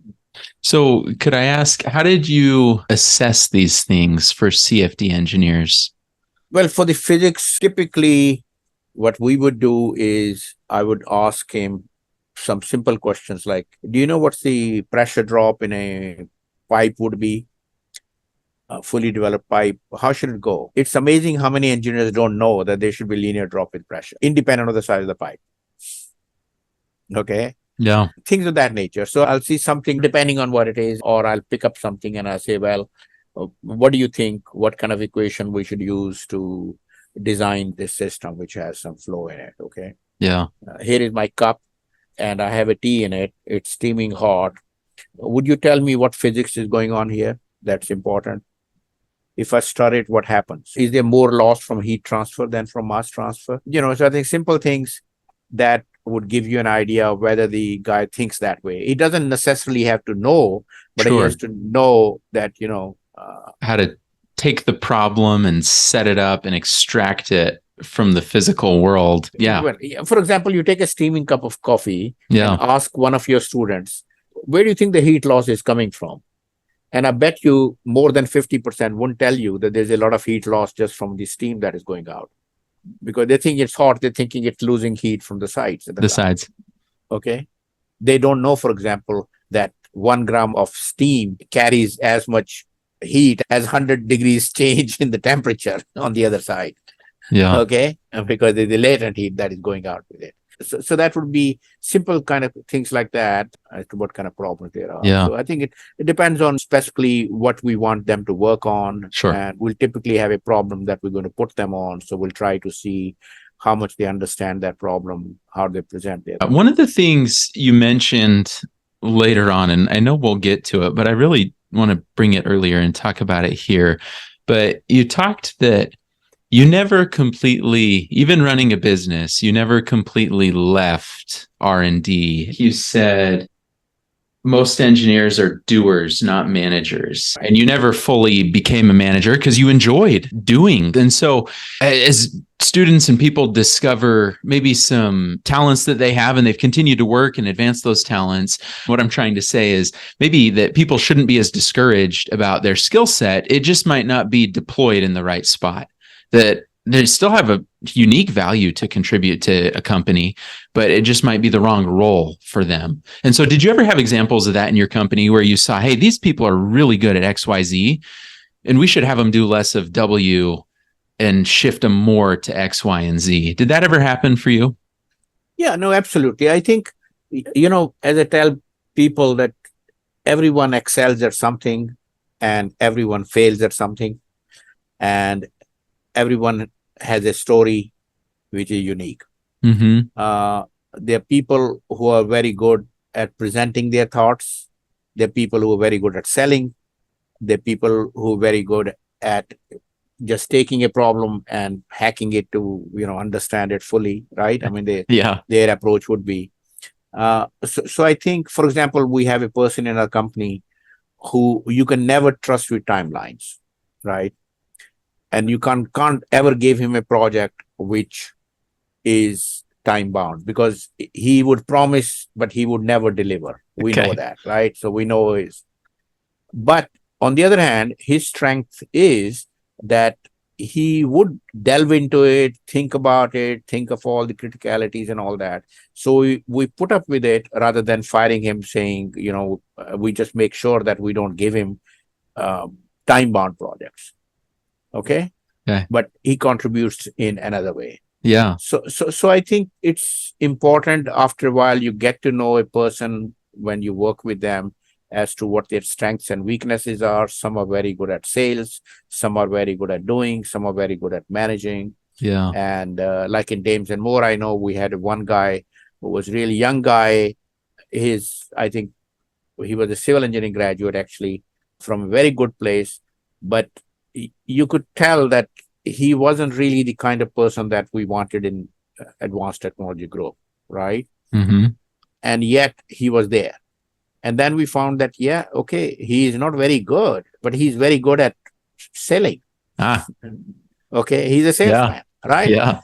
So could I ask, how did you assess these things for CFD engineers? Well, for the physics, typically what we would do is I would ask him some simple questions like, do you know what's the pressure drop in a pipe would be? A fully developed pipe, how should it go? It's amazing how many engineers don't know that there should be linear drop in pressure, independent of the size of the pipe. Okay. Yeah. Things of that nature. So I'll see something depending on what it is, or I'll pick up something and I say, well, what do you think? What kind of equation we should use to design this system which has some flow in it? Okay. Yeah. Here is my cup and I have a tea in it. It's steaming hot. Would you tell me what physics is going on here? That's important. If I stir it, what happens? Is there more loss from heat transfer than from mass transfer? So I think simple things that would give you an idea of whether the guy thinks that way. He doesn't necessarily have to know, but he has to know that, how to take the problem and set it up and extract it from the physical world. Yeah. For example, you take a steaming cup of coffee and ask one of your students, where do you think the heat loss is coming from? And I bet you more than 50% won't tell you that there's a lot of heat loss just from the steam that is going out. Because they think it's hot, they're thinking it's losing heat from the sides. The sides. Okay. They don't know, for example, that 1 gram of steam carries as much heat as 100 degrees change in the temperature on the other side. Yeah. Okay. Because there's the latent heat that is going out with it. So that would be simple kind of things like that as to what kind of problems there are. Yeah. So I think it depends on specifically what we want them to work on. Sure. And we'll typically have a problem that we're going to put them on. So we'll try to see how much they understand that problem, how they present it. One of the things you mentioned later on, and I know we'll get to it, but I really want to bring it earlier and talk about it here. But you talked that you never completely, even running a business, you never completely left R&D. You said most engineers are doers, not managers. And you never fully became a manager because you enjoyed doing. And so as students and people discover maybe some talents that they have and they've continued to work and advance those talents, what I'm trying to say is maybe that people shouldn't be as discouraged about their skill set. It just might not be deployed in the right spot. That they still have a unique value to contribute to a company, but it just might be the wrong role for them. And so did you ever have examples of that in your company where you saw, hey, these people are really good at XYZ, and we should have them do less of W and shift them more to X, Y, and Z? Did that ever happen for you? Yeah, no, absolutely. I think, as I tell people that everyone excels at something and everyone fails at something. And everyone has a story which is unique. Mm-hmm. There are people who are very good at presenting their thoughts. There are people who are very good at selling. There are people who are very good at just taking a problem and hacking it to, understand it fully, right? I mean, their approach would be. So I think, for example, we have a person in our company who you can never trust with timelines, right? And you can't ever give him a project which is time bound, because he would promise, but he would never deliver. We know that, right? So we know his. But on the other hand, his strength is that he would delve into it, think about it, think of all the criticalities and all that. So we put up with it rather than firing him, saying, we just make sure that we don't give him time bound projects. Okay. But he contributes in another way. Yeah. So I think it's important after a while you get to know a person when you work with them as to what their strengths and weaknesses are. Some are very good at sales, some are very good at doing, some are very good at managing. Yeah. And like in Dames and More, I know we had one guy who was really young guy. I think he was a civil engineering graduate actually from a very good place, but you could tell that he wasn't really the kind of person that we wanted in advanced technology group, right? Mm-hmm. And yet he was there. And then we found that, yeah, okay, he is not very good, but he's very good at selling. Okay, he's a salesman, right? Yeah.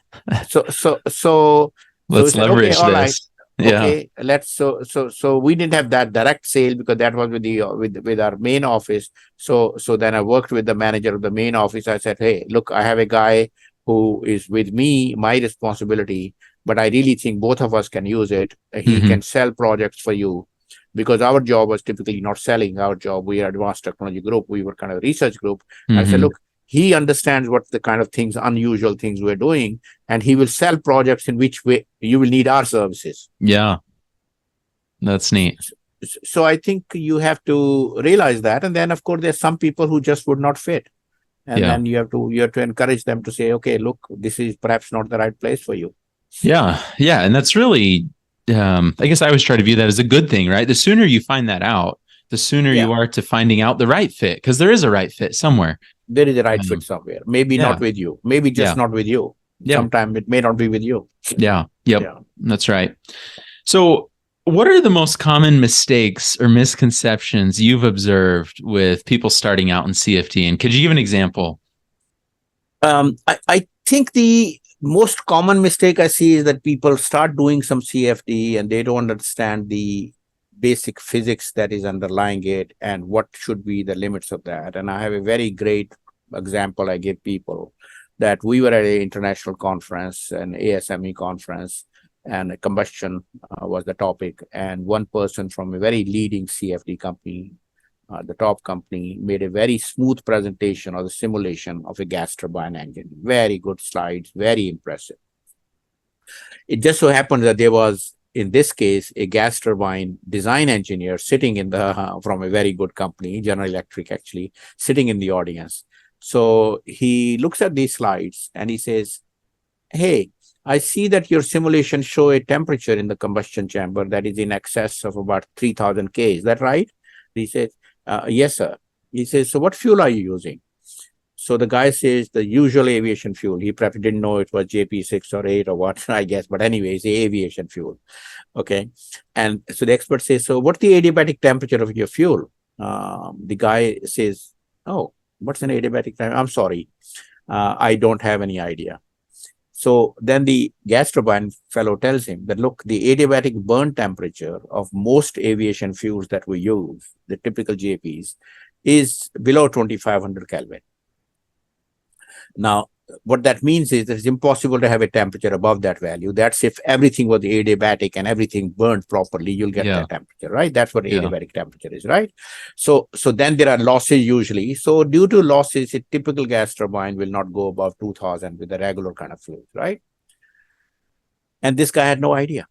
So we Let's said, okay, leverage all right, this. Yeah. okay, let's so we didn't have that direct sale because that was with the with our main office. So then I worked with the manager of the main office. I said, hey, look, I have a guy who is with me, my responsibility, but I really think both of us can use it. He Hmm. can sell projects for you, because our job was typically not selling. Our job, we are advanced technology group, we were kind of a research group. I said, Hmm. look, he understands what the kind of things, unusual things we're doing, and he will sell projects in which way you will need our services. Yeah. That's neat. So I think you have to realize that. And then of course there's some people who just would not fit. And Yeah. then you have to encourage them to say, okay, look, this is perhaps not the right place for you. Yeah. Yeah. And that's really, I guess I always try to view that as a good thing, right? The sooner you find that out, the sooner Yeah, you are to finding out the right fit, because there is a right fit somewhere. there is a right fit somewhere. Maybe Yeah. not with you. Maybe just Yeah. not with you. Yeah. Sometimes it may not be with you. Yeah. Yep. Yeah. That's right. So, what are the most common mistakes or misconceptions you've observed with people starting out in CFD? And could you give an example? I think the most common mistake I see is that people start doing some CFD and they don't understand the basic physics that is underlying it and what should be the limits of that. And I have a very great example I give people, that we were at an international conference, an ASME conference, and combustion was the topic. And one person from a very leading CFD company, the top company, made a very smooth presentation of the simulation of a gas turbine engine. Very good slides, very impressive. It just so happened that there was, in this case, a gas turbine design engineer sitting in the from a very good company, General Electric, actually, sitting in the audience. So he looks at these slides and he says, hey, I see that your simulations show a temperature in the combustion chamber that is in excess of about 3000 K. Is that right? He says, yes, sir. He says, so what fuel are you using? So the guy says the usual aviation fuel. He probably didn't know it was JP6 or 8 or what, I guess. But anyway, it's aviation fuel. Okay. And so the expert says, so what's the adiabatic temperature of your fuel? The guy says, oh, what's an adiabatic temperature? I'm sorry. I don't have any idea. So then the gas turbine fellow tells him that, look, the adiabatic burn temperature of most aviation fuels that we use, the typical JPs, is below 2500 Kelvin. Now, what that means is that it's impossible to have a temperature above that value. That's if everything was adiabatic and everything burned properly, you'll get that temperature, right? That's what adiabatic temperature is, right? So then there are losses usually. So due to losses, a typical gas turbine will not go above 2000 with a regular kind of fluid, right? And this guy had no idea.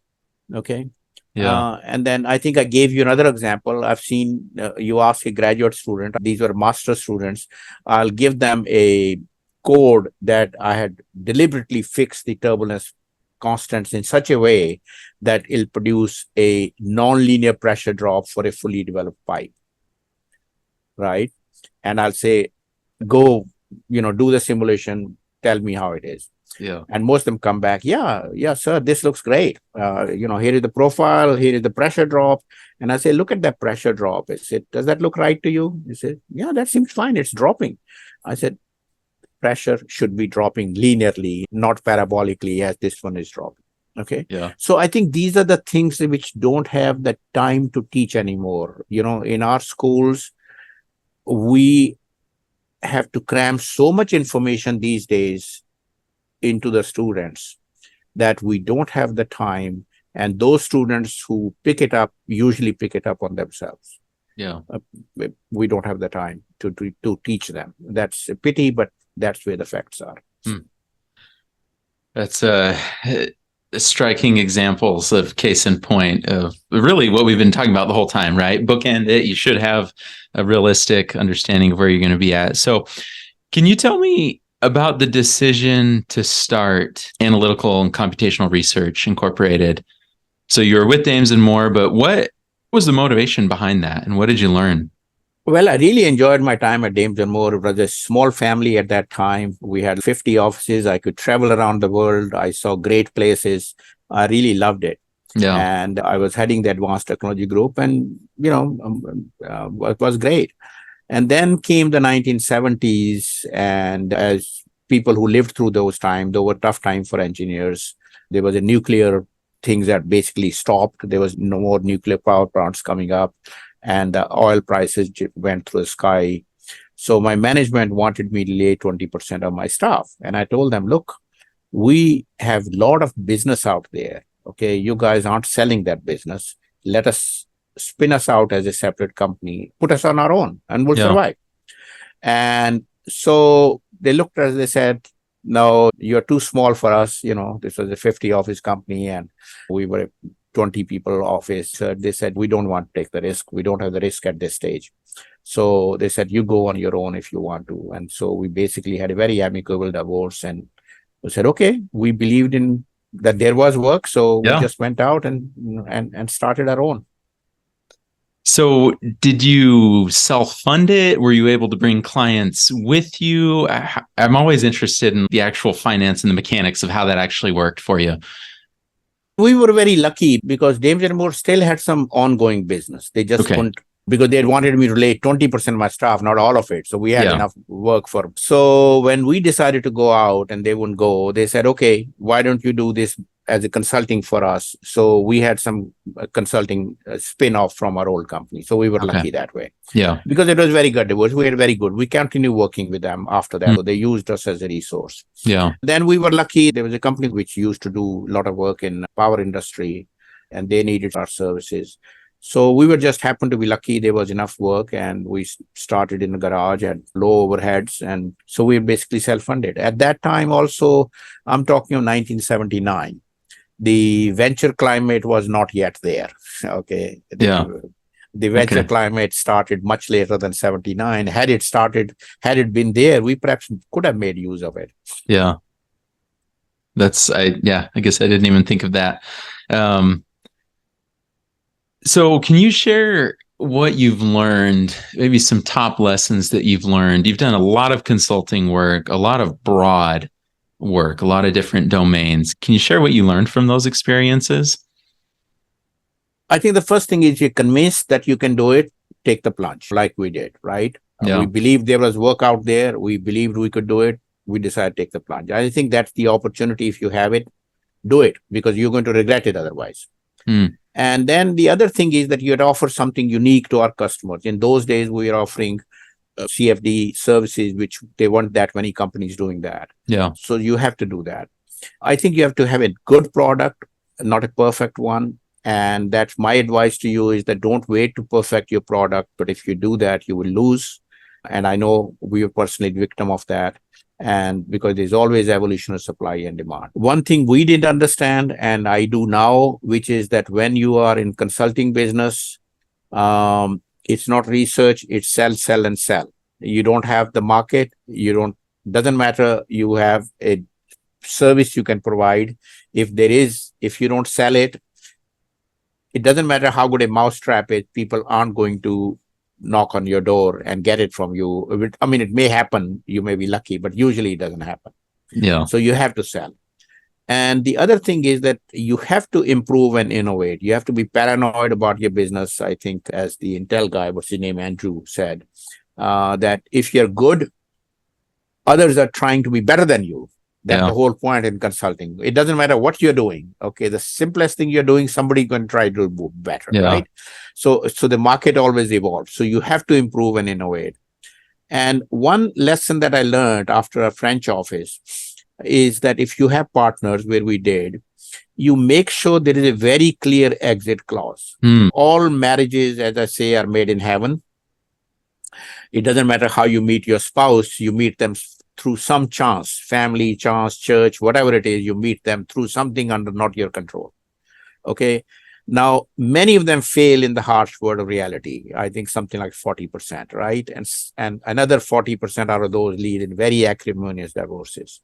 Okay. And then I think I gave you another example. I've seen you ask a graduate student, these were master students, I'll give them a code that I had deliberately fixed the turbulence constants in such a way that it'll produce a non-linear pressure drop for a fully developed pipe, right? And I'll say, go, do the simulation, tell me how it is. Yeah. And most of them come back, yeah, sir, this looks great. Here is the profile, here is the pressure drop. And I say, look at that pressure drop. I said, does that look right to you? He said, yeah, that seems fine. It's dropping. I said, pressure should be dropping linearly, not parabolically as this one is dropping. Okay. Yeah. So I think these are the things which don't have the time to teach anymore. In our schools, we have to cram so much information these days into the students that we don't have the time. And those students who pick it up usually pick it up on themselves. Yeah. We don't have the time to teach them. That's a pity, but that's where the facts are. That's striking examples of case in point of really what we've been talking about the whole time, right? Bookend it. You should have a realistic understanding of where you're going to be at. So can you tell me about the decision to start Analytical and Computational Research Incorporated? So you were with Dames and Moore, but what was the motivation behind that? And what did you learn? Well, I really enjoyed my time at Dames and Moore. It was a small family at that time. We had 50 offices. I could travel around the world. I saw great places. I really loved it. Yeah. And I was heading the advanced technology group, and it was great. And then came the 1970s, and as people who lived through those times, they were tough time for engineers. There was a nuclear things that basically stopped. There was no more nuclear power plants coming up, and the oil prices went through the sky. So my management wanted me to lay 20% of my staff. And I told them, look, we have a lot of business out there. Okay, you guys aren't selling that business. Let us spin us out as a separate company, put us on our own, and we'll survive. And so they looked at us, they said, no, you're too small for us. This was a 50 office company, and we were a 20 people office. They said, we don't want to take the risk. We don't have the risk at this stage. So they said, you go on your own if you want to. And so we basically had a very amicable divorce, and we said, okay, we believed in that there was work. So we just went out and started our own. So did you self-fund it? Were you able to bring clients with you? I'm always interested in the actual finance and the mechanics of how that actually worked for you. We were very lucky because Dames and Moore still had some ongoing business. They just couldn't, because they wanted me to lay 20% of my staff, not all of it. So we had enough work for them. So when we decided to go out and they wouldn't go, they said, okay, why don't you do this as a consulting for us? So we had some consulting spin-off from our old company. So we were lucky that way. Yeah. Because it was very good. We had very good. We continued working with them after that. So they used us as a resource. Yeah. Then we were lucky. There was a company which used to do a lot of work in power industry, and they needed our services. So we were just happened to be lucky. There was enough work, and we started in the garage at low overheads. And so we basically self-funded. At that time also, I'm talking of 1979. The venture climate was not yet there. Okay. The venture climate started much later than 79. Had it been there, we perhaps could have made use of it. Yeah. I guess I didn't even think of that. So can you share what you've learned, maybe some top lessons that you've learned? You've done a lot of consulting work, a lot of broad work, a lot of different domains. Can you share what you learned from those experiences? I think the first thing is you're convinced that you can do it, take the plunge like we did, right? We believed there was work out there. We believed we could do it. We decided to take the plunge. I think that's the opportunity. If you have it, do it, because you're going to regret it otherwise. And then the other thing is that you had to offer something unique to our customers. In those days, we were offering CFD services, which they weren't that many companies doing that. Yeah. So you have to do that. I think you have to have a good product, not a perfect one. And that's my advice to you, is that don't wait to perfect your product. But if you do that, you will lose. And I know we were personally victim of that. And because there's always evolution of supply and demand. One thing we didn't understand, and I do now, which is that when you are in consulting business, it's not research, it's sell, and sell. You don't have the market. Doesn't matter. You have a service you can provide. If you don't sell it, it doesn't matter how good a mousetrap is. People aren't going to knock on your door and get it from you. I mean, it may happen. You may be lucky, but usually it doesn't happen. Yeah. So you have to sell. And the other thing is that you have to improve and innovate. You have to be paranoid about your business. I think, as the Intel guy, what's his name, Andrew, said, that if you're good, others are trying to be better than you. That's the whole point in consulting. It doesn't matter what you're doing. Okay, the simplest thing you're doing, somebody can try to do better, right? So the market always evolves. So you have to improve and innovate. And one lesson that I learned after a French office is that if you have partners, where we did, you make sure there is a very clear exit clause. All marriages, as I say, are made in heaven. It doesn't matter how you meet your spouse, you meet them through some chance, family, chance, church, whatever it is, you meet them through something under not your control. Okay. Now, many of them fail in the harsh world of reality. I think something like 40%, right? And another 40% out of those lead in very acrimonious divorces.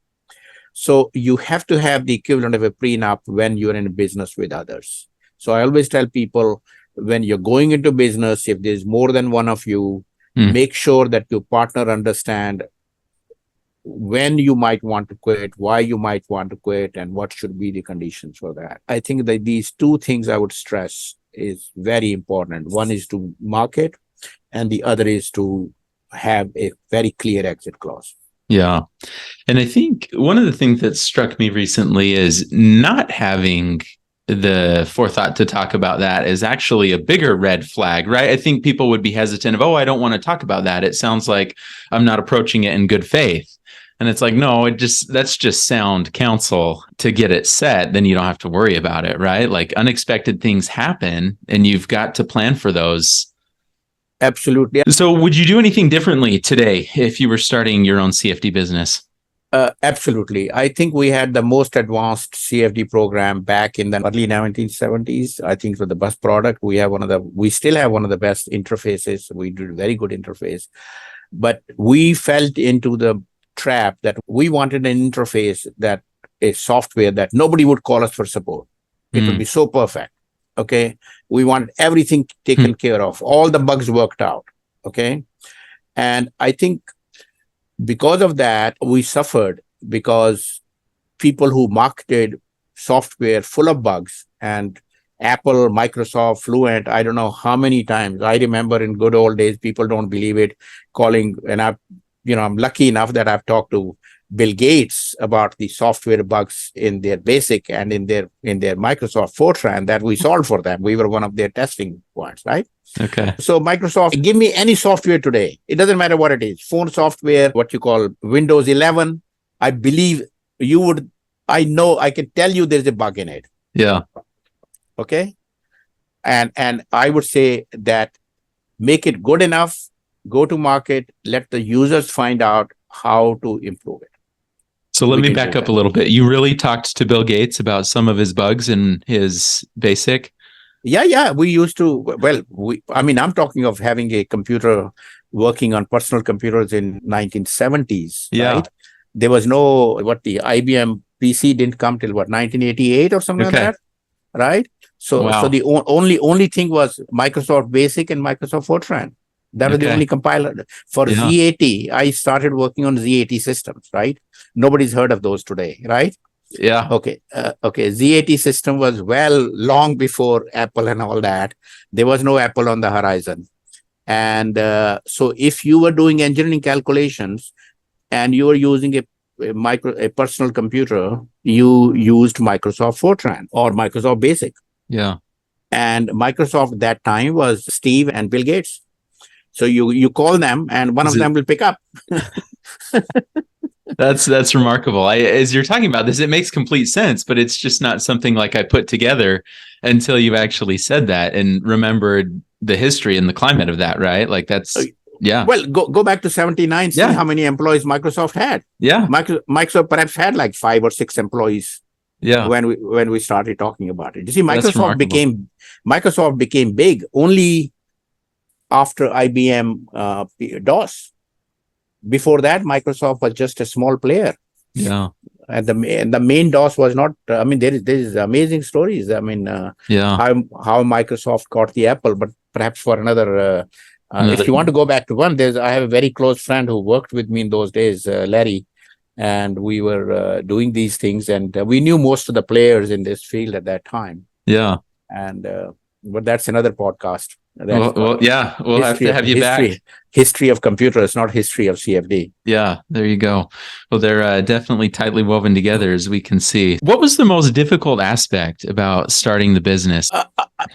So you have to have the equivalent of a prenup when you're in business with others. So I always tell people, when you're going into business, if there's more than one of you, make sure that your partner understand when you might want to quit, why you might want to quit, and what should be the conditions for that. I think that these two things I would stress is very important. One is to market, and the other is to have a very clear exit clause. Yeah. And I think one of the things that struck me recently is not having the forethought to talk about that is actually a bigger red flag, right? I think people would be hesitant of, oh, I don't want to talk about that. It sounds like I'm not approaching it in good faith. And it's like, no, that's just sound counsel to get it set. Then you don't have to worry about it, right? Like unexpected things happen and you've got to plan for those. Absolutely. So would you do anything differently today if you were starting your own CFD business? Absolutely. I think we had the most advanced CFD program back in the early 1970s. I think for the bus product, we still have one of the best interfaces. We did a very good interface, but we fell into the trap that we wanted an interface, that a software that nobody would call us for support. It would be so perfect. Okay. We want everything taken care of. All the bugs worked out. Okay. And I think because of that, we suffered, because people who marketed software full of bugs, and Apple, Microsoft, Fluent, I don't know how many times. I remember in good old days, people don't believe it, calling, and I'm lucky enough that I've talked to Bill Gates about the software bugs in their BASIC and in their Microsoft Fortran that we solved for them. We were one of their testing points, right? Okay. So Microsoft, give me any software today. It doesn't matter what it is. Phone software, what you call Windows 11. I believe I know, I can tell you there's a bug in it. Yeah. Okay. And I would say that make it good enough, go to market, let the users find out how to improve it. So let me back up a little bit. You really talked to Bill Gates about some of his bugs in his BASIC? Yeah. We used to, I'm talking of having a computer, working on personal computers in 1970s, right? There was the IBM PC didn't come till 1988 or something like that, right? So the only thing was Microsoft BASIC and Microsoft Fortran. That was the only compiler. For Z80, I started working on Z80 systems, right? Nobody's heard of those today, right? Yeah. Okay. Z80 system was long before Apple and all that. There was no Apple on the horizon. And so if you were doing engineering calculations and you were using a personal computer, you used Microsoft Fortran or Microsoft BASIC. Yeah. And Microsoft that time was Steve and Bill Gates. So you call them and one of them will pick up. That's remarkable. As you're talking about this, it makes complete sense, but it's just not something like I put together until you've actually said that and remembered the history and the climate of that, right? Like that's, yeah. Well, go back to 79, see how many employees Microsoft had. Yeah. Microsoft perhaps had like 5 or 6 employees. Yeah. When we started talking about it. You see, Microsoft became big only after IBM DOS. Before that, Microsoft was just a small player. Yeah. And the main DOS was not, there is amazing stories. How Microsoft got the Apple, but perhaps for another, if you want to go back to one, I have a very close friend who worked with me in those days, Larry, and we were doing these things, and we knew most of the players in this field at that time. Yeah. And, but that's another podcast. We'll have to have you back. History of computers, not history of CFD. Yeah, there you go. Well, they're definitely tightly woven together, as we can see. What was the most difficult aspect about starting the business?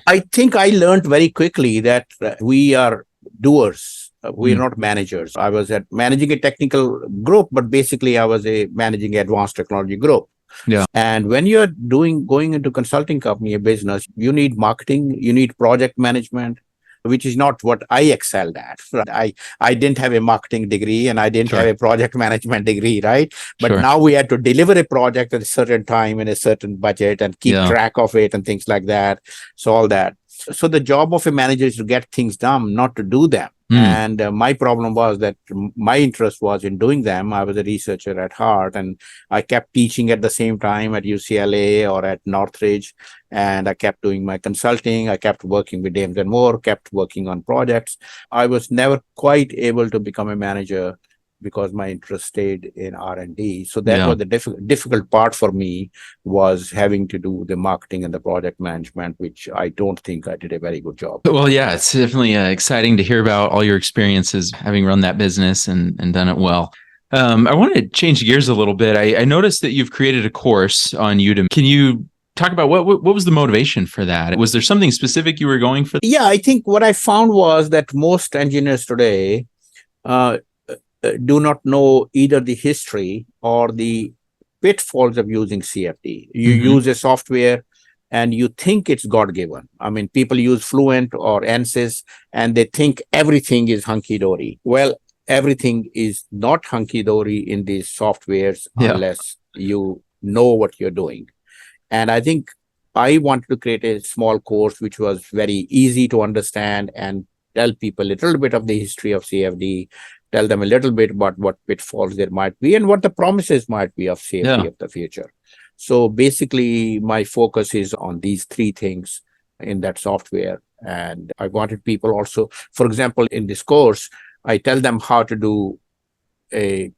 I think I learned very quickly that we are doers. We're not managers. I was managing a technical group, but basically I was managing advanced technology group. Yeah. And when you're going into consulting company, a business, you need marketing, you need project management, which is not what I excelled at. I didn't have a marketing degree and I didn't have a project management degree, right? But now we had to deliver a project at a certain time in a certain budget and keep track of it and things like that. So all that. So the job of a manager is to get things done, not to do them. And my problem was that my interest was in doing them. I was a researcher at heart, and I kept teaching at the same time at UCLA or at Northridge, and I kept doing my consulting. I kept working with James and Moore, kept working on projects. I was never quite able to become a manager because my interest stayed in R&D. So that was the difficult part for me, was having to do the marketing and the project management, which I don't think I did a very good job. Well, yeah, it's definitely exciting to hear about all your experiences having run that business and done it well. I want to change gears a little bit. I noticed that you've created a course on Udemy. Can you talk about what was the motivation for that? Was there something specific you were going for? Yeah, I think what I found was that most engineers today do not know either the history or the pitfalls of using CFD. You use a software and you think it's God-given. I mean, people use Fluent or ANSYS and they think everything is hunky-dory. Well, everything is not hunky-dory in these softwares unless you know what you're doing. And I think I wanted to create a small course which was very easy to understand and tell people a little bit of the history of CFD, tell them a little bit about what pitfalls there might be and what the promises might be of CFD of the future. So basically, my focus is on these three things in that software. And I wanted people also, for example, in this course, I tell them how to do a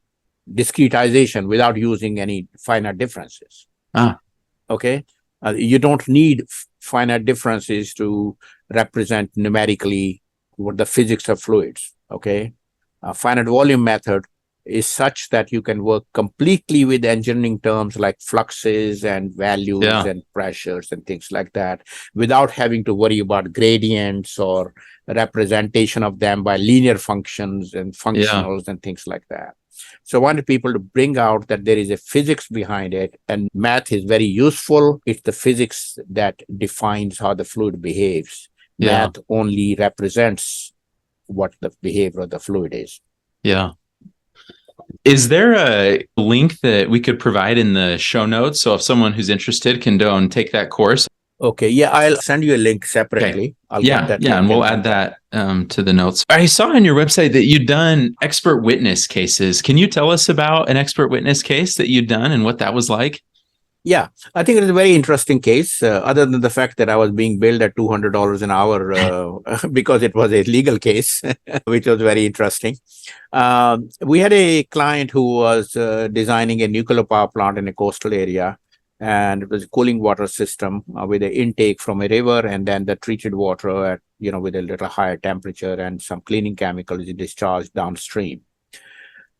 discretization without using any finite differences. Okay. You don't need finite differences to represent numerically what the physics of fluids. Okay. A finite volume method is such that you can work completely with engineering terms like fluxes and values and pressures and things like that without having to worry about gradients or representation of them by linear functions and functionals and things like that. So I wanted people to bring out that there is a physics behind it, and math is very useful. It's the physics that defines how the fluid behaves. Math only represents what the behavior of the fluid is. Is there a link that we could provide in the show notes? So if someone who's interested can go and take that course? Okay. Yeah, I'll send you a link separately. I'll get that and we'll add that to the notes. I saw on your website that you'd done expert witness cases. Can you tell us about an expert witness case that you'd done and what that was like? Yeah, I think it's a very interesting case, other than the fact that I was being billed at $200 an hour because it was a legal case, which was very interesting. We had a client who was designing a nuclear power plant in a coastal area, and it was a cooling water system with an intake from a river and then the treated water at, with a little higher temperature and some cleaning chemicals discharged downstream.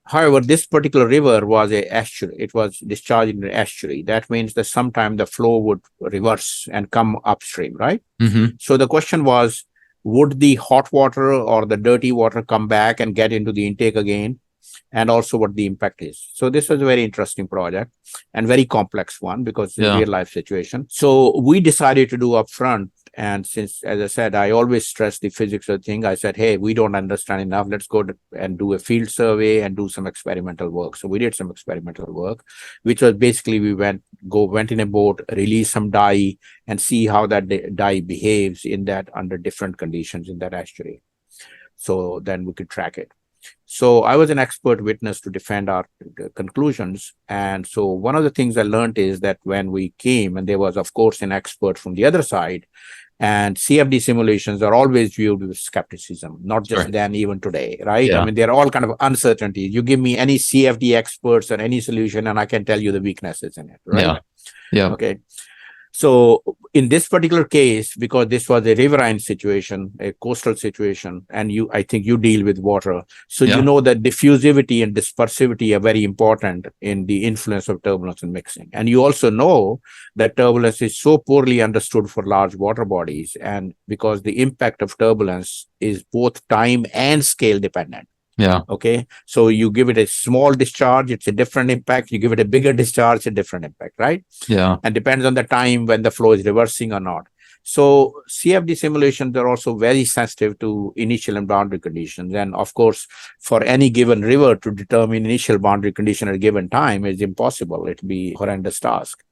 However, this particular river was an estuary. It was discharged in an estuary. That means that sometime the flow would reverse and come upstream, right? So the question was, would the hot water or the dirty water come back and get into the intake again? And also what the impact is. So this was a very interesting project and very complex one because it's a real life situation. So we decided to do upfront. And since, as I said, I always stress the physics of the thing, I said, hey, we don't understand enough. Let's go and do a field survey and do some experimental work. So we did some experimental work, which was basically we went in a boat, release some dye and see how that dye behaves in that under different conditions in that estuary. So then we could track it. So I was an expert witness to defend our conclusions. And so one of the things I learned is that when we came, and there was, of course, an expert from the other side, and CFD simulations are always viewed with skepticism, not just then, even today, right? I mean, they're all kind of uncertainties. You give me any CFD experts or any solution, and I can tell you the weaknesses in it, right? Okay. So in this particular case, because this was a riverine situation, a coastal situation, and I think you deal with water. So you know that diffusivity and dispersivity are very important in the influence of turbulence and mixing. And you also know that turbulence is so poorly understood for large water bodies, and because the impact of turbulence is both time and scale dependent. Okay. So you give it a small discharge, it's a different impact. You give it a bigger discharge, it's a different impact, right? And depends on the time when the flow is reversing or not. So CFD simulations are also very sensitive to initial and boundary conditions. And of course, for any given river to determine initial boundary condition at a given time is impossible. It'd be a horrendous task.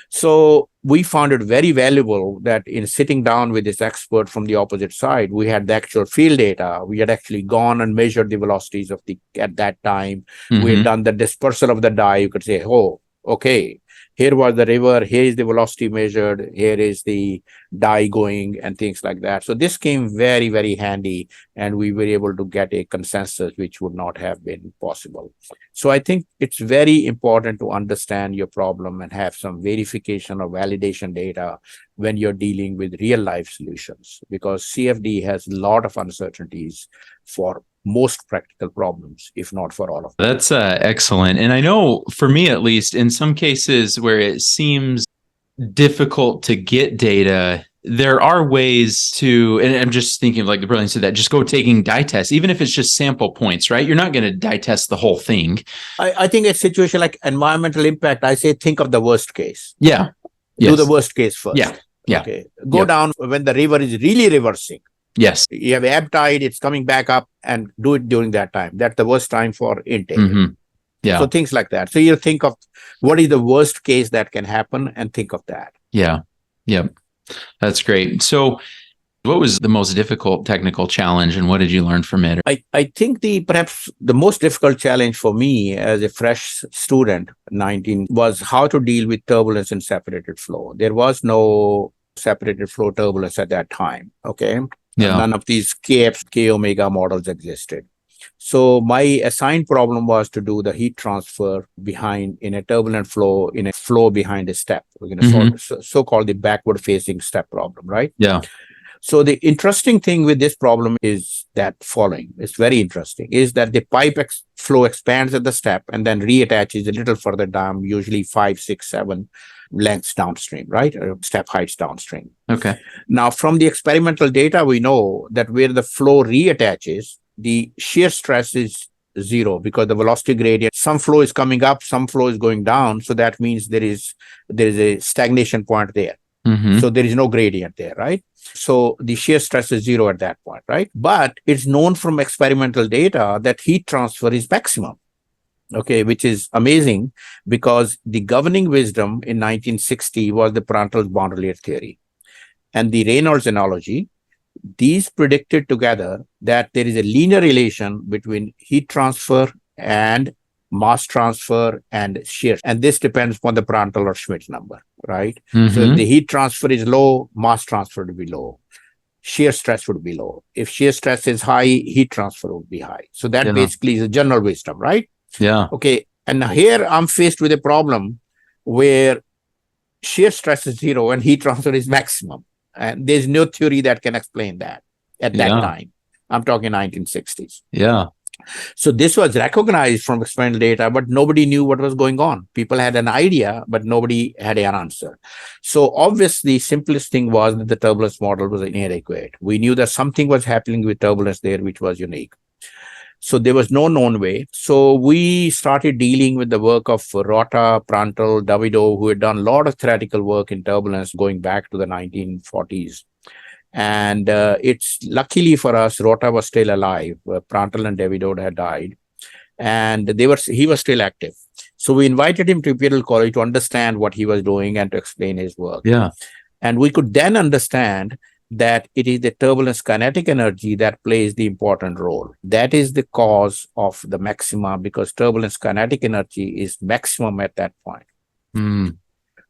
So we found it very valuable that in sitting down with this expert from the opposite side, we had the actual field data. We had actually gone and measured the velocities of at that time. We had done the dispersal of the dye. You could say, oh, Okay, here was the river, here is the velocity measured, here is the dye going and things like that. So this came very, very handy, and we were able to get a consensus which would not have been possible. So I think it's very important to understand your problem and have some verification or validation data when you're dealing with real life solutions, because CFD has a lot of uncertainties for most practical problems, if not for all of them. That's excellent. And I know for me, at least, in some cases where it seems difficult to get data, there are ways to, and I'm just thinking of like the brilliance of that, just go taking dye tests, even if it's just sample points, right? You're not going to dye test the whole thing. I think a situation like environmental impact, I say think of the worst case. Yeah. Do the worst case first. Yeah. Yeah. Okay. Go down when the river is really reversing. Yes. You have ebb tide, it's coming back up, and do it during that time. That's the worst time for intake. Mm-hmm. Yeah. So things like that. So you think of what is the worst case that can happen and think of that. Yeah. Yep. That's great. So what was the most difficult technical challenge, and what did you learn from it? I think perhaps the most difficult challenge for me as a fresh student, 19, was how to deal with turbulence in separated flow. There was no separated flow turbulence at that time. Okay. Yeah. None of these KF, K omega models existed. So my assigned problem was to do the heat transfer behind in a turbulent flow, in a flow behind a step. We're going to so-called the backward facing step problem, right? Yeah. So the interesting thing with this problem is that following, it's very interesting, is that the pipe flow expands at the step and then reattaches a little further down, usually 5, 6, 7 lengths downstream, right? Or step heights downstream. Okay. Now, from the experimental data, we know that where the flow reattaches, the shear stress is zero because the velocity gradient, some flow is coming up, some flow is going down. So that means there is a stagnation point there. Mm-hmm. So there is no gradient there, right? So the shear stress is zero at that point, right? But it's known from experimental data that heat transfer is maximum. Okay, which is amazing because the governing wisdom in 1960 was the Prandtl's boundary layer theory and the Reynolds analogy. These predicted together that there is a linear relation between heat transfer and mass transfer and shear. And this depends upon the Prandtl or Schmidt number, right? Mm-hmm. So if the heat transfer is low, mass transfer would be low. Shear stress would be low. If shear stress is high, heat transfer would be high. So that basically is a general wisdom, right? Yeah. Okay. And here I'm faced with a problem where shear stress is zero and heat transfer is maximum. And there's no theory that can explain that at that time. I'm talking 1960s. Yeah. So this was recognized from experimental data, but nobody knew what was going on. People had an idea, but nobody had an answer. So obviously, the simplest thing was that the turbulence model was inadequate. We knew that something was happening with turbulence there, which was unique. So there was no known way. So we started dealing with the work of Rota, Prandtl, Davidow, who had done a lot of theoretical work in turbulence going back to the 1940s. And it's luckily for us, Rota was still alive. Prandtl and Davidow had died, and he was still active. So we invited him to Imperial College to understand what he was doing and to explain his work. Yeah. And we could then understand that it is the turbulence kinetic energy that plays the important role. That is the cause of the maxima, because turbulence kinetic energy is maximum at that point. Mm.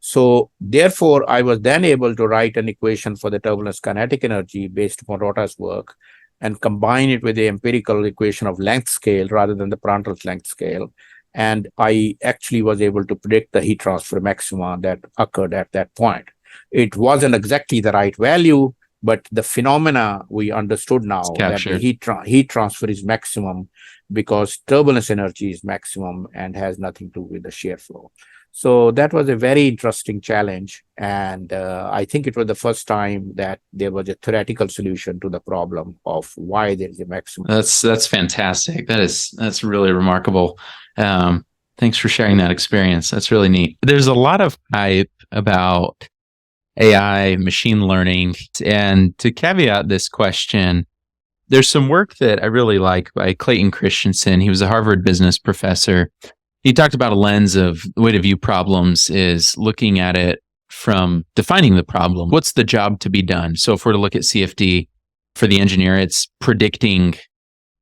So therefore, I was then able to write an equation for the turbulence kinetic energy based upon Rota's work and combine it with the empirical equation of length scale rather than the Prandtl's length scale. And I actually was able to predict the heat transfer maxima that occurred at that point. It wasn't exactly the right value, but the phenomena we understood now that the heat transfer is maximum because turbulence energy is maximum and has nothing to do with the shear flow. So that was a very interesting challenge. And I think it was the first time that there was a theoretical solution to the problem of why there is a maximum. That's fantastic. That's really remarkable. Thanks for sharing that experience. That's really neat. There's a lot of hype about AI, machine learning. And to caveat this question, there's some work that I really like by Clayton Christensen. He was a Harvard business professor. He talked about a lens of the way to view problems is looking at it from defining the problem. What's the job to be done? So if we're to look at CFD for the engineer, it's predicting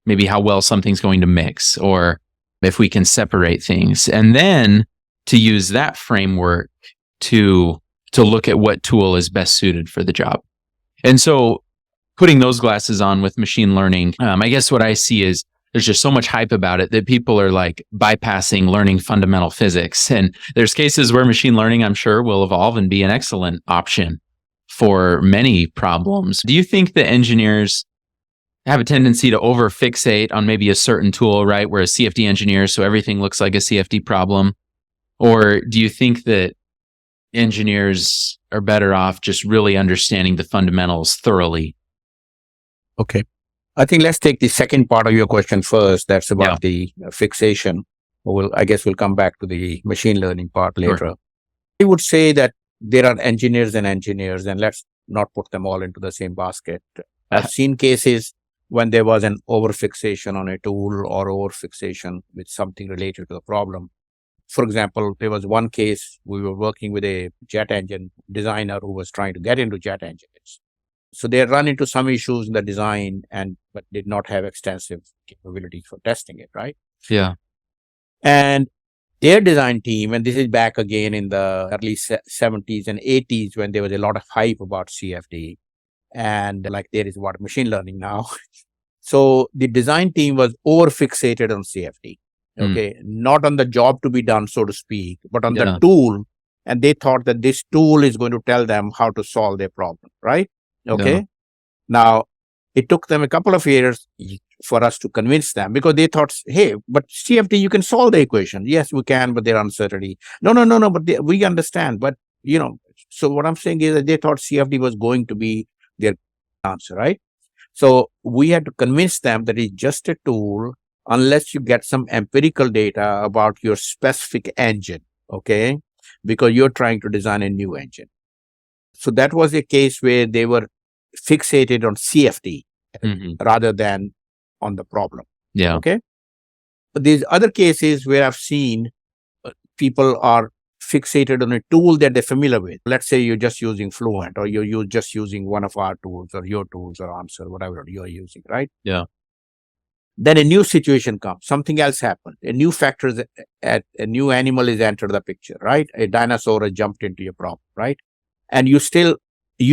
maybe how well something's going to mix or if we can separate things. And then to use that framework to look at what tool is best suited for the job. And so putting those glasses on with machine learning, I guess what I see is there's just so much hype about it that people are like bypassing learning fundamental physics. And there's cases where machine learning, I'm sure, will evolve and be an excellent option for many problems. Do you think that engineers have a tendency to over fixate on maybe a certain tool, right? We're a CFD engineer, so everything looks like a CFD problem. Or do you think that engineers are better off just really understanding the fundamentals thoroughly? Okay. I think let's take the second part of your question first. That's about the fixation. I guess we'll come back to the machine learning part later. Sure. I would say that there are engineers, and let's not put them all into the same basket. I've seen cases when there was an overfixation on a tool or overfixation with something related to the problem. For example, there was one case we were working with a jet engine designer who was trying to get into jet engines. So they run into some issues in the design but did not have extensive capabilities for testing it, right? Yeah. And their design team, and this is back again in the early 70s and 80s when there was a lot of hype about CFD, and like there is about machine learning now. So the design team was over-fixated on CFD, okay? Not on the job to be done, so to speak, but on the tool. And they thought that this tool is going to tell them how to solve their problem, right? Okay. Yeah. Now, it took them a couple of years for us to convince them because they thought, hey, but CFD, you can solve the equation. Yes, we can, but there are uncertainty. No, but we understand. But, so what I'm saying is that they thought CFD was going to be their answer, right? So we had to convince them that it's just a tool unless you get some empirical data about your specific engine, okay? Because you're trying to design a new engine. So that was a case where they were fixated on CFD rather than on the problem. Yeah. Okay. But there's other cases where I've seen people are fixated on a tool that they're familiar with. Let's say you're just using Fluent, or you're just using one of our tools or your tools or Answer, whatever you're using, right? Yeah. Then a new situation comes, something else happened. A new a new animal is entered the picture, right? A dinosaur has jumped into your problem, right? And you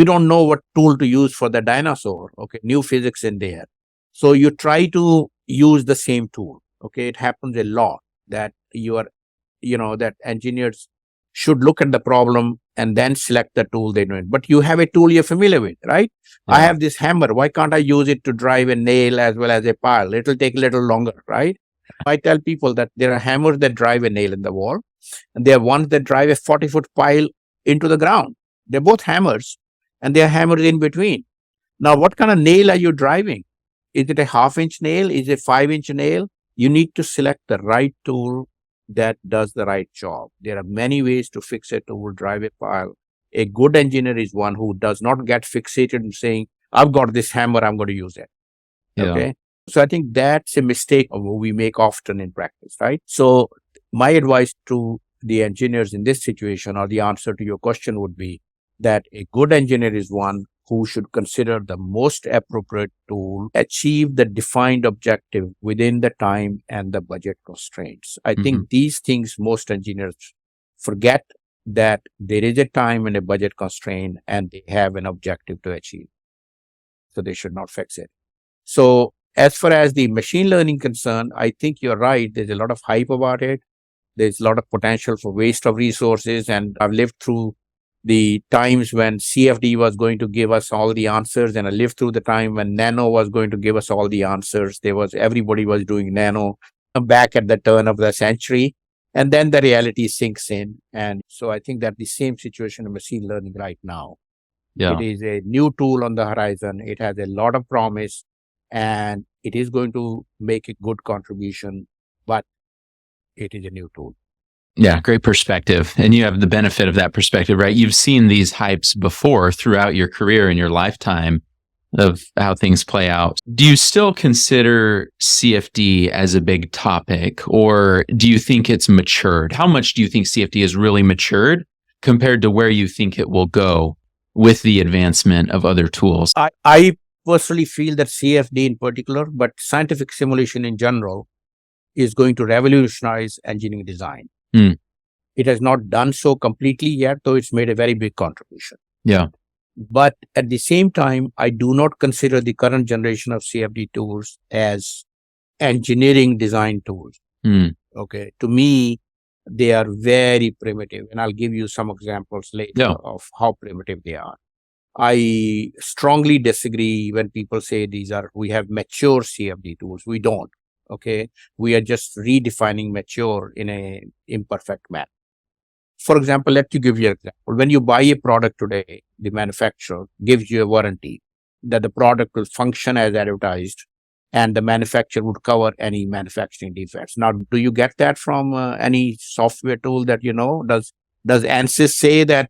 don't know what tool to use for the dinosaur. Okay. New physics in there. So you try to use the same tool. Okay. It happens a lot that that engineers should look at the problem and then select the tool they know. But you have a tool you're familiar with, right? Yeah. I have this hammer. Why can't I use it to drive a nail as well as a pile? It'll take a little longer, right? I tell people that there are hammers that drive a nail in the wall, and there are ones that drive a 40-foot pile into the ground. They're both hammers, and there are hammers in between. Now, what kind of nail are you driving? Is it a 1/2-inch nail? Is it a 5-inch nail? You need to select the right tool that does the right job. There are many ways to fix a tool, drive a pile. A good engineer is one who does not get fixated in saying, I've got this hammer, I'm going to use it. Yeah. Okay. So I think that's a mistake we make often in practice, right? So my advice to the engineers in this situation, or the answer to your question, would be that a good engineer is one who should consider the most appropriate tool, achieve the defined objective within the time and the budget constraints. I think these things most engineers forget, that there is a time and a budget constraint and they have an objective to achieve. So they should not fix it. So as far as the machine learning concern, I think you're right. There's a lot of hype about it. There's a lot of potential for waste of resources. And I've lived through the times when CFD was going to give us all the answers, and I lived through the time when Nano was going to give us all the answers. Everybody was doing Nano back at the turn of the century, and then the reality sinks in. And so I think that the same situation in machine learning right now. Yeah. It is a new tool on the horizon. It has a lot of promise, and it is going to make a good contribution, but it is a new tool. Yeah, great perspective. And you have the benefit of that perspective, right? You've seen these hypes before throughout your career and your lifetime of how things play out. Do you still consider CFD as a big topic, or do you think it's matured? How much do you think CFD has really matured compared to where you think it will go with the advancement of other tools? I personally feel that CFD in particular, but scientific simulation in general, is going to revolutionize engineering design. It has not done so completely yet, though it's made a very big contribution. Yeah. But at the same time, I do not consider the current generation of CFD tools as engineering design tools. Okay. To me, they are very primitive. And I'll give you some examples later of how primitive they are. I strongly disagree when people say we have mature CFD tools. We don't. Okay. We are just redefining mature in a imperfect manner. For example, let me give you an example. When you buy a product today, the manufacturer gives you a warranty that the product will function as advertised and the manufacturer would cover any manufacturing defects. Now, do you get that from any software tool that you know? Does ANSYS say that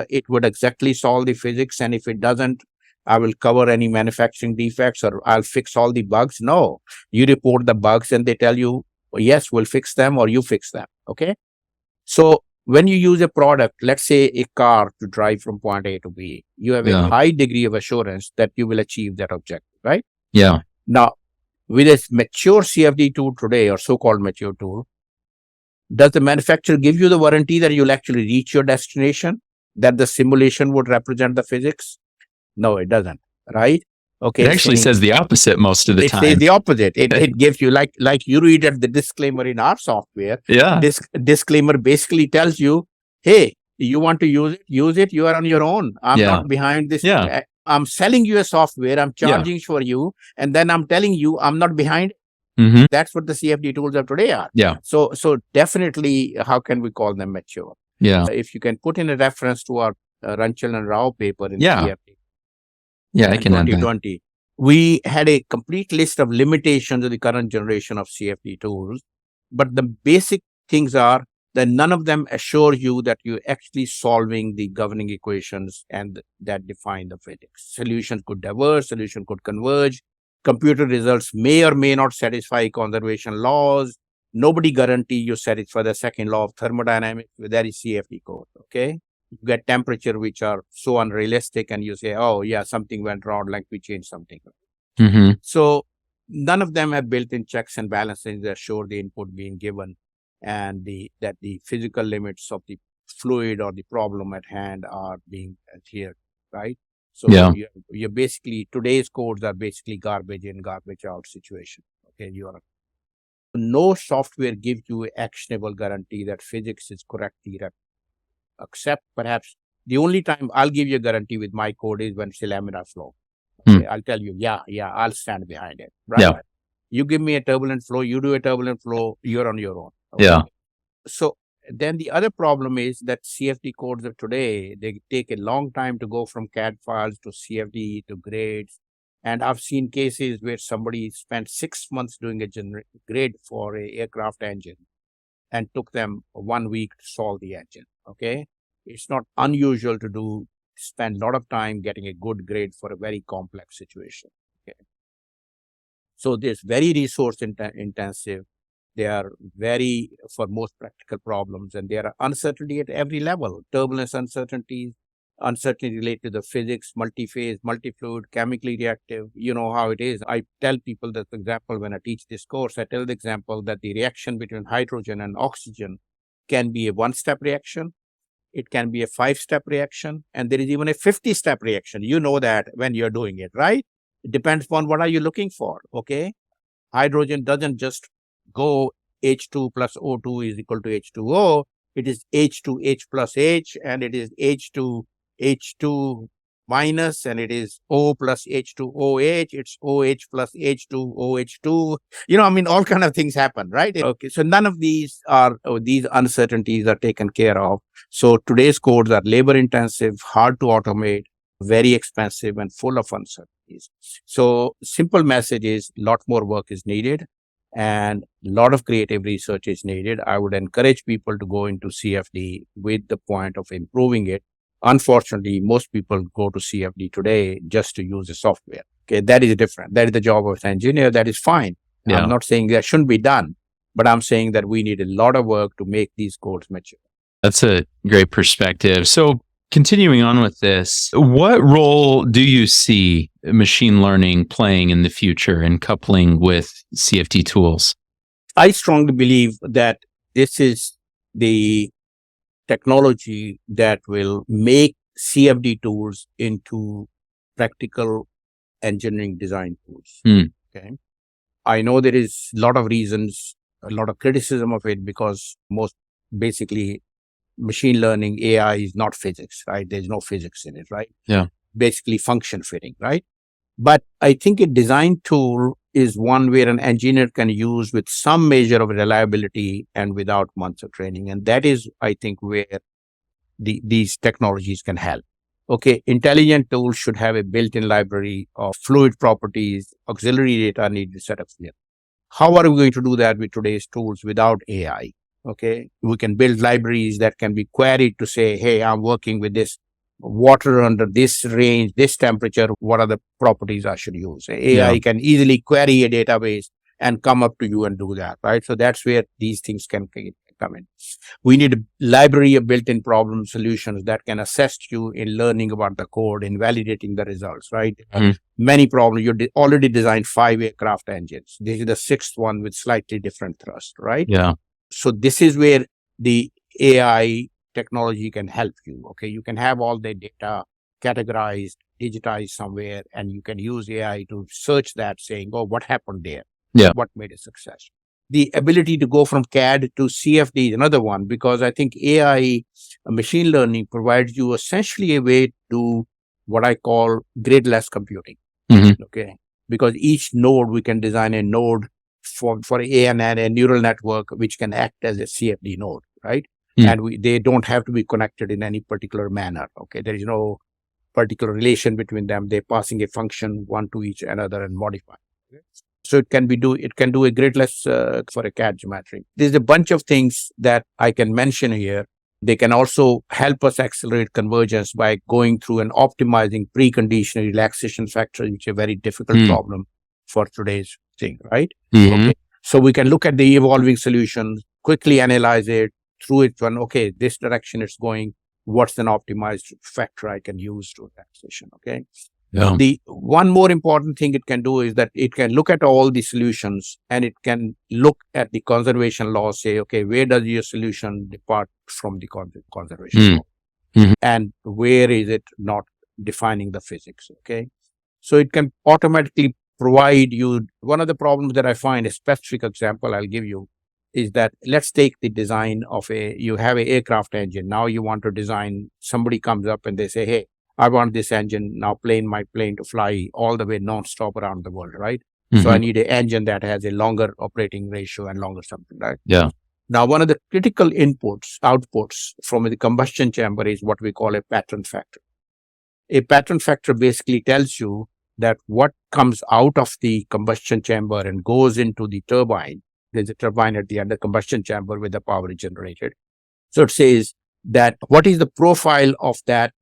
it would exactly solve the physics, and if it doesn't, I will cover any manufacturing defects or I'll fix all the bugs? No, you report the bugs and they tell you, yes, we'll fix them or you fix them. Okay. So when you use a product, let's say a car to drive from point A to B, you have a high degree of assurance that you will achieve that objective, right? Yeah. Now, with a mature CFD tool today, or so-called mature tool, does the manufacturer give you the warranty that you'll actually reach your destination, that the simulation would represent the physics? No, it doesn't, right? Okay. It actually says the opposite most of the time. It says the opposite. It gives you, like you read at the disclaimer in our software. Yeah. This disclaimer basically tells you, hey, you want to use it. You are on your own. I'm not behind this. Yeah. I'm selling you a software. I'm charging for you. And then I'm telling you, I'm not behind. That's what the CFD tools of today are. Yeah. So definitely, how can we call them mature? Yeah. If you can put in a reference to our Runchal and Rao paper in CFD. Yeah, I can add that. 2020. We had a complete list of limitations of the current generation of CFD tools, but the basic things are that none of them assure you that you're actually solving the governing equations and that define the physics. Solutions could diverge, solution could converge. Computer results may or may not satisfy conservation laws. Nobody guarantee you satisfy the second law of thermodynamics with any CFD code. Okay. You get temperature which are so unrealistic and you say, oh yeah, something went wrong, like we changed something. So none of them have built-in checks and balances that assure the input being given and that the physical limits of the fluid or the problem at hand are being adhered, right? So you're basically, today's codes are basically garbage in, garbage out situation. Okay, no software gives you an actionable guarantee that physics is correctly represented. Except perhaps the only time I'll give you a guarantee with my code is when it's a laminar flow. Okay, I'll tell you, I'll stand behind it. Right? Yeah. You give me a turbulent flow, you do a turbulent flow, you're on your own. Okay? Yeah. So then the other problem is that CFD codes of today, they take a long time to go from CAD files to CFD to grades. And I've seen cases where somebody spent 6 months doing a grade for an aircraft engine and took them 1 week to solve the engine. Okay. It's not unusual to spend a lot of time getting a good grade for a very complex situation. Okay. So this very resource intensive. They are very, for most practical problems, and there are uncertainty at every level. Turbulence uncertainties, uncertainty related to the physics, multi-phase, multi-fluid, chemically reactive. You know how it is. I tell people that, for example, when I teach this course, I tell the example that the reaction between hydrogen and oxygen can be a 1-step reaction. It can be a 5-step reaction. And there is even a 50-step reaction. You know that when you're doing it, right? It depends upon what are you looking for, okay? Hydrogen doesn't just go H2 plus O2 is equal to H2O. It is H2H plus H, and it is H2H2 minus, and it is O plus H2OH. It's OH plus H2OH2. All kind of things happen, right? Okay, so none of these uncertainties are taken care of. So today's codes are labor intensive, hard to automate, very expensive, and full of uncertainties. So simple message is a lot more work is needed and a lot of creative research is needed. I would encourage people to go into CFD with the point of improving it. Unfortunately, most people go to CFD today just to use the software. Okay, that is different. That is the job of an engineer. That is fine. Yeah. I'm not saying that shouldn't be done, but I'm saying that we need a lot of work to make these codes mature. That's a great perspective. So continuing on with this, what role do you see machine learning playing in the future and coupling with CFD tools? I strongly believe that this is the technology that will make CFD tools into practical engineering design tools. Okay. I know there is a lot of reasons, a lot of criticism of it, because most basically machine learning AI is not physics, right? There's no physics in it, right? Yeah. Basically function fitting, right? But I think a design tool is one where an engineer can use with some measure of reliability and without months of training. And that is, I think, where these technologies can help. Okay, intelligent tools should have a built-in library of fluid properties, auxiliary data needed set up here. How are we going to do that with today's tools without AI? Okay, we can build libraries that can be queried to say, hey, I'm working with this water under this range, this temperature. What are the properties I should use? AI can easily query a database and come up to you and do that, right? So that's where these things can come in. We need a library of built-in problem solutions that can assist you in learning about the code and validating the results, right? Many problems, you already designed 5 aircraft engines. This is the 6th one with slightly different thrust, right? Yeah. So this is where the AI technology can help you. Okay, you can have all the data categorized, digitized somewhere, and you can use AI to search that, saying, oh, what happened there? Yeah. What made it successful? The ability to go from CAD to CFD is another one, because I think AI, machine learning, provides you essentially a way to do what I call gridless computing. Okay, because each node, we can design a node for a neural network, which can act as a CFD node, right? And they don't have to be connected in any particular manner. Okay, there is no particular relation between them. They're passing a function one to each another and modify. Okay? So it can do a gridless for a CAD geometry. There's a bunch of things that I can mention here. They can also help us accelerate convergence by going through and optimizing precondition relaxation factors, which is a very difficult problem for today's thing, right? Okay. So we can look at the evolving solutions, quickly analyze it, through it one, okay, this direction it's going, what's an optimized factor I can use to relaxation, okay? Yeah. The one more important thing it can do is that it can look at all the solutions, and it can look at the conservation law, say, okay, where does your solution depart from the conservation law? And where is it not defining the physics, okay? So it can automatically provide you. One of the problems that I find, a specific example I'll give you, is that let's take the design of you have an aircraft engine. Now you want to design, somebody comes up and they say, hey, I want this engine, now my plane to fly all the way non-stop around the world, right? So I need an engine that has a longer operating ratio and longer something, right? Yeah. Now, one of the critical outputs from the combustion chamber is what we call a pattern factor. A pattern factor basically tells you that what comes out of the combustion chamber and goes into the turbine. There's a turbine at the end of the combustion chamber where the power is generated. So it says that what is the profile of that?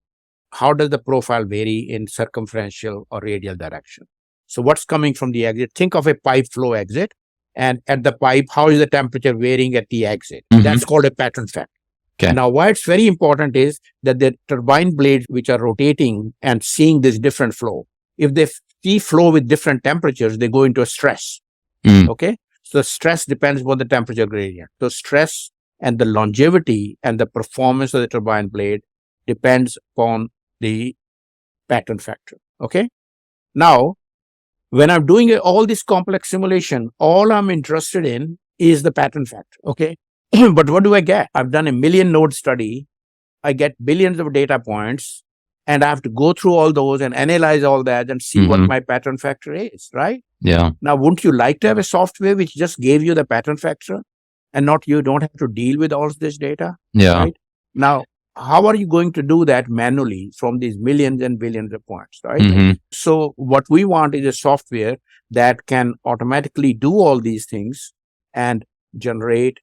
How does the profile vary in circumferential or radial direction? So what's coming from the exit? Think of a pipe flow exit, and at the pipe, how is the temperature varying at the exit? That's called a pattern factor. Okay. Now, why it's very important is that the turbine blades, which are rotating and seeing this different flow, if they see flow with different temperatures, they go into a stress. Okay. So stress depends on the temperature gradient. So stress and the longevity and the performance of the turbine blade depends upon the pattern factor. Okay. Now, when I'm doing all this complex simulation, all I'm interested in is the pattern factor. Okay. But what do I get? I've done a 1,000,000 node study. I get billions of data points, and I have to go through all those and analyze all that and see what my pattern factor is, right? Yeah. Now, wouldn't you like to have a software which just gave you the pattern factor and you don't have to deal with all this data? Yeah. Right? Now, how are you going to do that manually from these millions and billions of points, right? So what we want is a software that can automatically do all these things and generate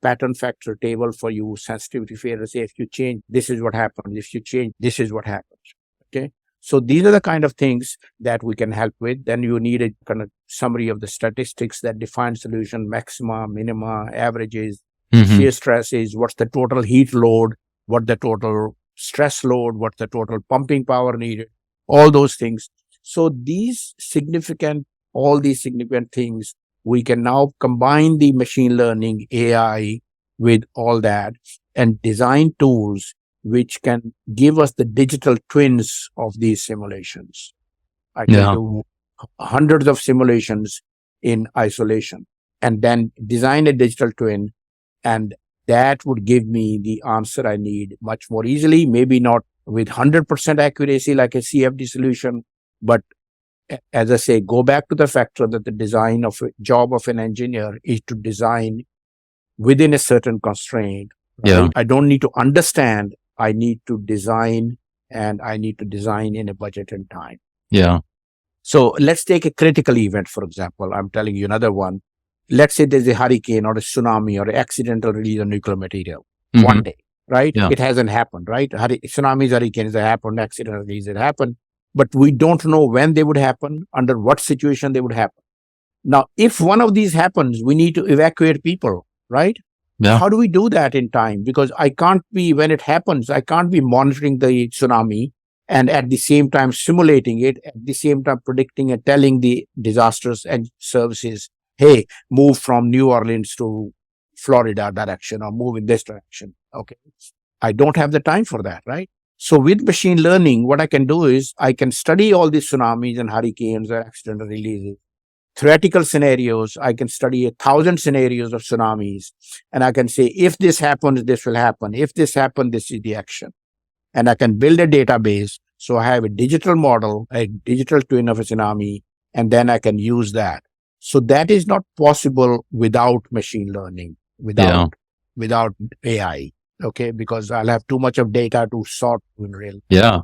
pattern factor table for you, sensitivity failure, say if you change, this is what happens. If you change, this is what happens. Okay. So these are the kind of things that we can help with. Then you need a kind of summary of the statistics that define solution, maxima, minima, averages, shear stresses, what's the total heat load, what the total stress load, what's the total pumping power needed, all those things. So all these significant things, we can now combine the machine learning AI with all that and design tools which can give us the digital twins of these simulations. I can do hundreds of simulations in isolation and then design a digital twin, and that would give me the answer I need much more easily, maybe not with 100% accuracy like a CFD solution, but as I say, go back to the factor that the design of a job of an engineer is to design within a certain constraint. Right? Yeah. I don't need to understand. I need to design, and I need to design in a budget and time. Yeah. So let's take a critical event, for example. I'm telling you another one. Let's say there's a hurricane or a tsunami or an accidental release of nuclear material one day, right? Yeah. It hasn't happened, right? Tsunamis, hurricanes, they happen, accidental release, it happened. But we don't know when they would happen, under what situation they would happen. Now, if one of these happens, we need to evacuate people, right? Yeah. How do we do that in time? Because I can't be, when it happens, I can't be monitoring the tsunami and at the same time simulating it, at the same time predicting and telling the disasters and services, hey, move from New Orleans to Florida direction or move in this direction. Okay. I don't have the time for that, right? So with machine learning, what I can do is I can study all these tsunamis and hurricanes or accidental releases, theoretical scenarios. I can study 1,000 scenarios of tsunamis, and I can say, if this happens, this will happen. If this happens, this is the action. And I can build a database. So I have a digital model, a digital twin of a tsunami, and then I can use that. So that is not possible without machine learning, without AI. Okay, because I'll have too much of data to sort in real. Yeah.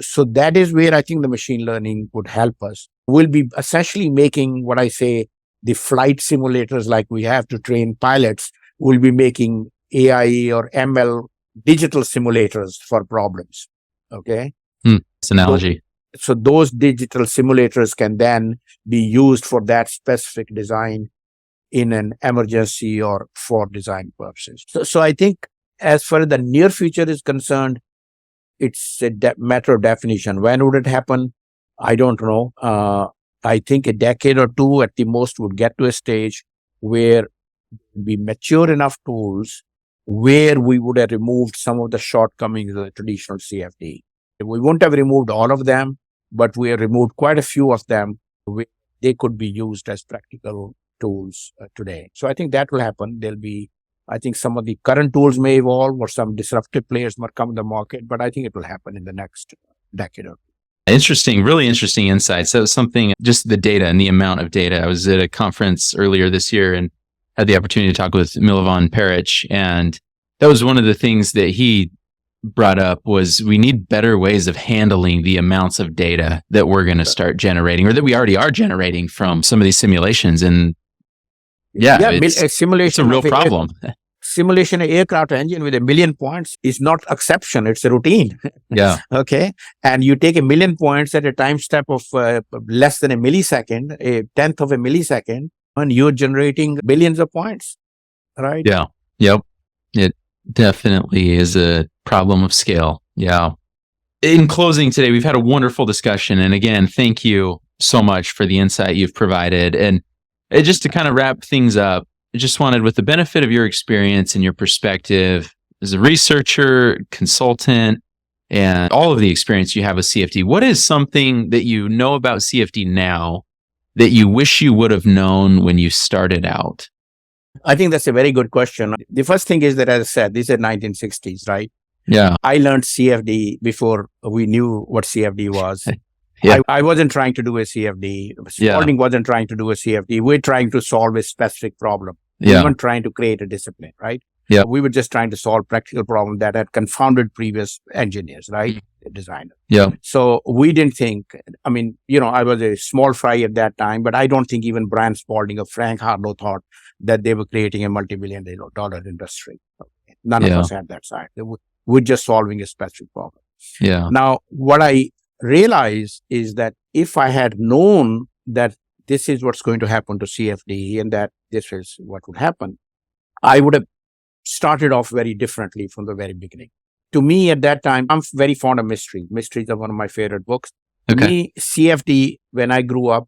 So that is where I think the machine learning would help us. We'll be essentially making what I say, the flight simulators like we have to train pilots. We'll be making AI or ML digital simulators for problems. Okay. It's analogy. So those digital simulators can then be used for that specific design in an emergency or for design purposes. So I think as far as the near future is concerned, it's a matter of definition. When would it happen? I don't know. I think a decade or two at the most would get to a stage where we mature enough tools where we would have removed some of the shortcomings of the traditional CFD. We wouldn't have removed all of them, but we have removed quite a few of them. They could be used as practical tools today. So I think that will happen. I think some of the current tools may evolve or some disruptive players might come to the market, but I think it will happen in the next decade or two. Interesting, really interesting insight. So something, just the data and the amount of data. I was at a conference earlier this year and had the opportunity to talk with Milovan Peric, and that was one of the things that he brought up was we need better ways of handling the amounts of data that we're going to start generating or that we already are generating from some of these simulations. And it's a real problem. Simulation of aircraft engine with 1 million points is not exception. It's a routine. Yeah. Okay. And you take 1 million points at a time step of less than a millisecond, a tenth of a millisecond, and you're generating billions of points. Right? Yeah. Yep. It definitely is a problem of scale. Yeah. In closing today, we've had a wonderful discussion. And again, thank you so much for the insight you've provided. And just to kind of wrap things up, I just wanted, with the benefit of your experience and your perspective as a researcher, consultant, and all of the experience you have with CFD, what is something that you know about CFD now that you wish you would have known when you started out? I think that's a very good question. The first thing is that, as I said, these are 1960s, right? Yeah. I learned CFD before we knew what CFD was. Yeah. I wasn't trying to do a CFD. Spalding wasn't trying to do a CFD. We're trying to solve a specific problem. We weren't trying to create a discipline, right? Yeah. We were just trying to solve practical problem that had confounded previous engineers, right? Designers. Yeah. So we didn't think, I mean, I was a small fry at that time, but I don't think even Brian Spalding or Frank Harlow thought that they were creating a multi-billion-dollar industry. Okay. None of us had that side. We're just solving a specific problem. Yeah. Now, what I realize is that if I had known that this is what's going to happen to CFD and that this is what would happen, I would have started off very differently from the very beginning. To me, at that time, I'm very fond of mystery. Mysteries are one of my favorite books. To me, CFD, when I grew up,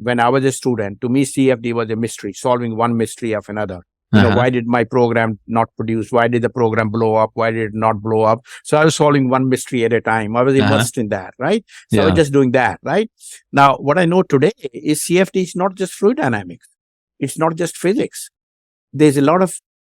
when I was a student, to me, CFD was a mystery, solving one mystery of another. Why did my program not produce? Why did the program blow up? Why did it not blow up? So I was solving one mystery at a time. I was immersed in that, right? So I was just doing that, right? Now, what I know today is CFD is not just fluid dynamics. It's not just physics. There's a lot of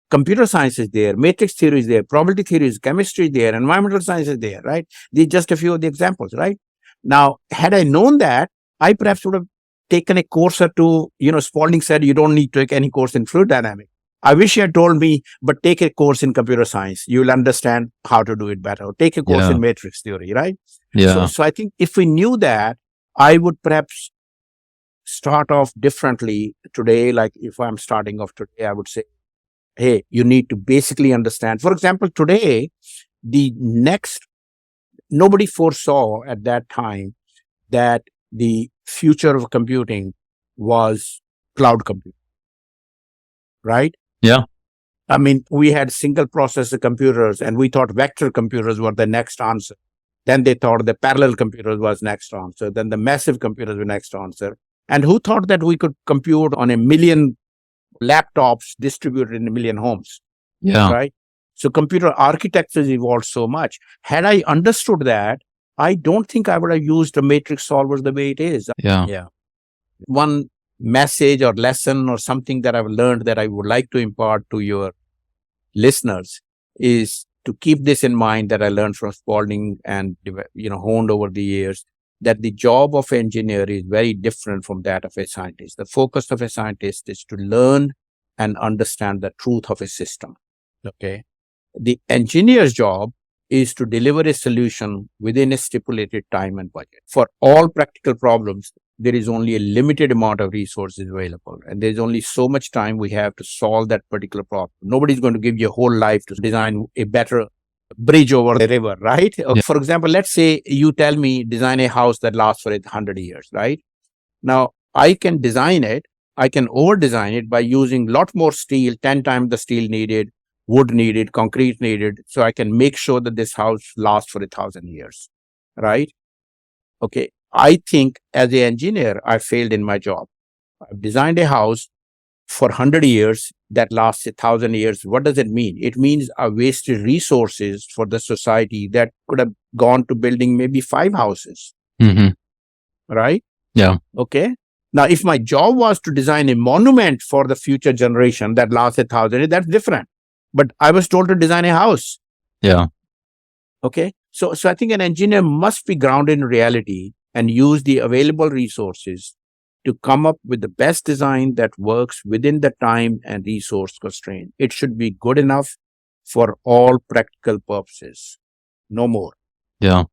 computer science is there, matrix theory is there, probability theory is, chemistry is there, environmental science is there, right? These are just a few of the examples, right? Now, had I known that, I perhaps would have taken a course or two. Spalding said you don't need to take any course in fluid dynamics. I wish he had told me, but take a course in computer science. You'll understand how to do it better. Take a course in matrix theory, right? Yeah. So I think if we knew that, I would perhaps start off differently today. Like if I'm starting off today, I would say, hey, you need to basically understand. For example, today, nobody foresaw at that time that the future of computing was cloud computing, right? Yeah. I mean, we had single processor computers and we thought vector computers were the next answer. Then they thought the parallel computers was next answer. Then the massive computers were next answer. And who thought that we could compute on 1 million laptops distributed in 1 million homes? Yeah. Right. So computer architectures evolved so much. Had I understood that, I don't think I would have used the matrix solvers the way it is. Yeah. One message or lesson or something that I've learned that I would like to impart to your listeners is to keep this in mind that I learned from Spalding and honed over the years, that the job of an engineer is very different from that of a scientist. The focus of a scientist is to learn and understand the truth of a system. Okay. The engineer's job is to deliver a solution within a stipulated time and budget. For all practical problems, there is only a limited amount of resources available, and there's only so much time we have to solve that particular problem. Nobody's going to give you a whole life to design a better bridge over the river, right? Yeah. For example, let's say you tell me design a house that lasts for 100 years, right? Now, I can design it. I can over-design it by using a lot more steel, 10 times the steel needed, wood needed, concrete needed, so I can make sure that this house lasts for 1,000 years, right? Okay. I think as an engineer, I failed in my job. I've designed a house for 100 years that lasts 1,000 years. What does it mean? It means I wasted resources for the society that could have gone to building maybe 5 houses, right? Yeah. Okay. Now, if my job was to design a monument for the future generation that lasts 1,000 years, that's different. But I was told to design a house. Yeah. Okay. So I think an engineer must be grounded in reality and use the available resources to come up with the best design that works within the time and resource constraint. It should be good enough for all practical purposes. No more. Yeah.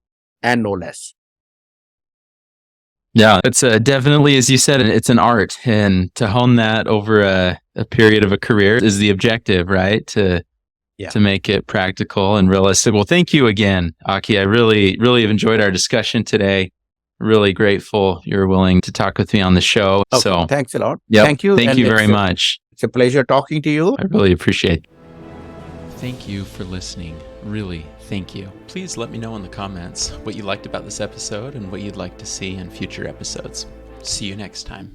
And no less. Yeah. It's definitely, as you said, it's an art. And to hone that over a period of a career is the objective, right? To make it practical and realistic. Well, thank you again, Aki. I really, really have enjoyed our discussion today. Really grateful you're willing to talk with me on the show. Okay, so thanks a lot. Yep, Thank you. Thank you very much. It's a pleasure talking to you. I really appreciate it. Thank you for listening. Really, thank you. Please let me know in the comments what you liked about this episode and what you'd like to see in future episodes. See you next time.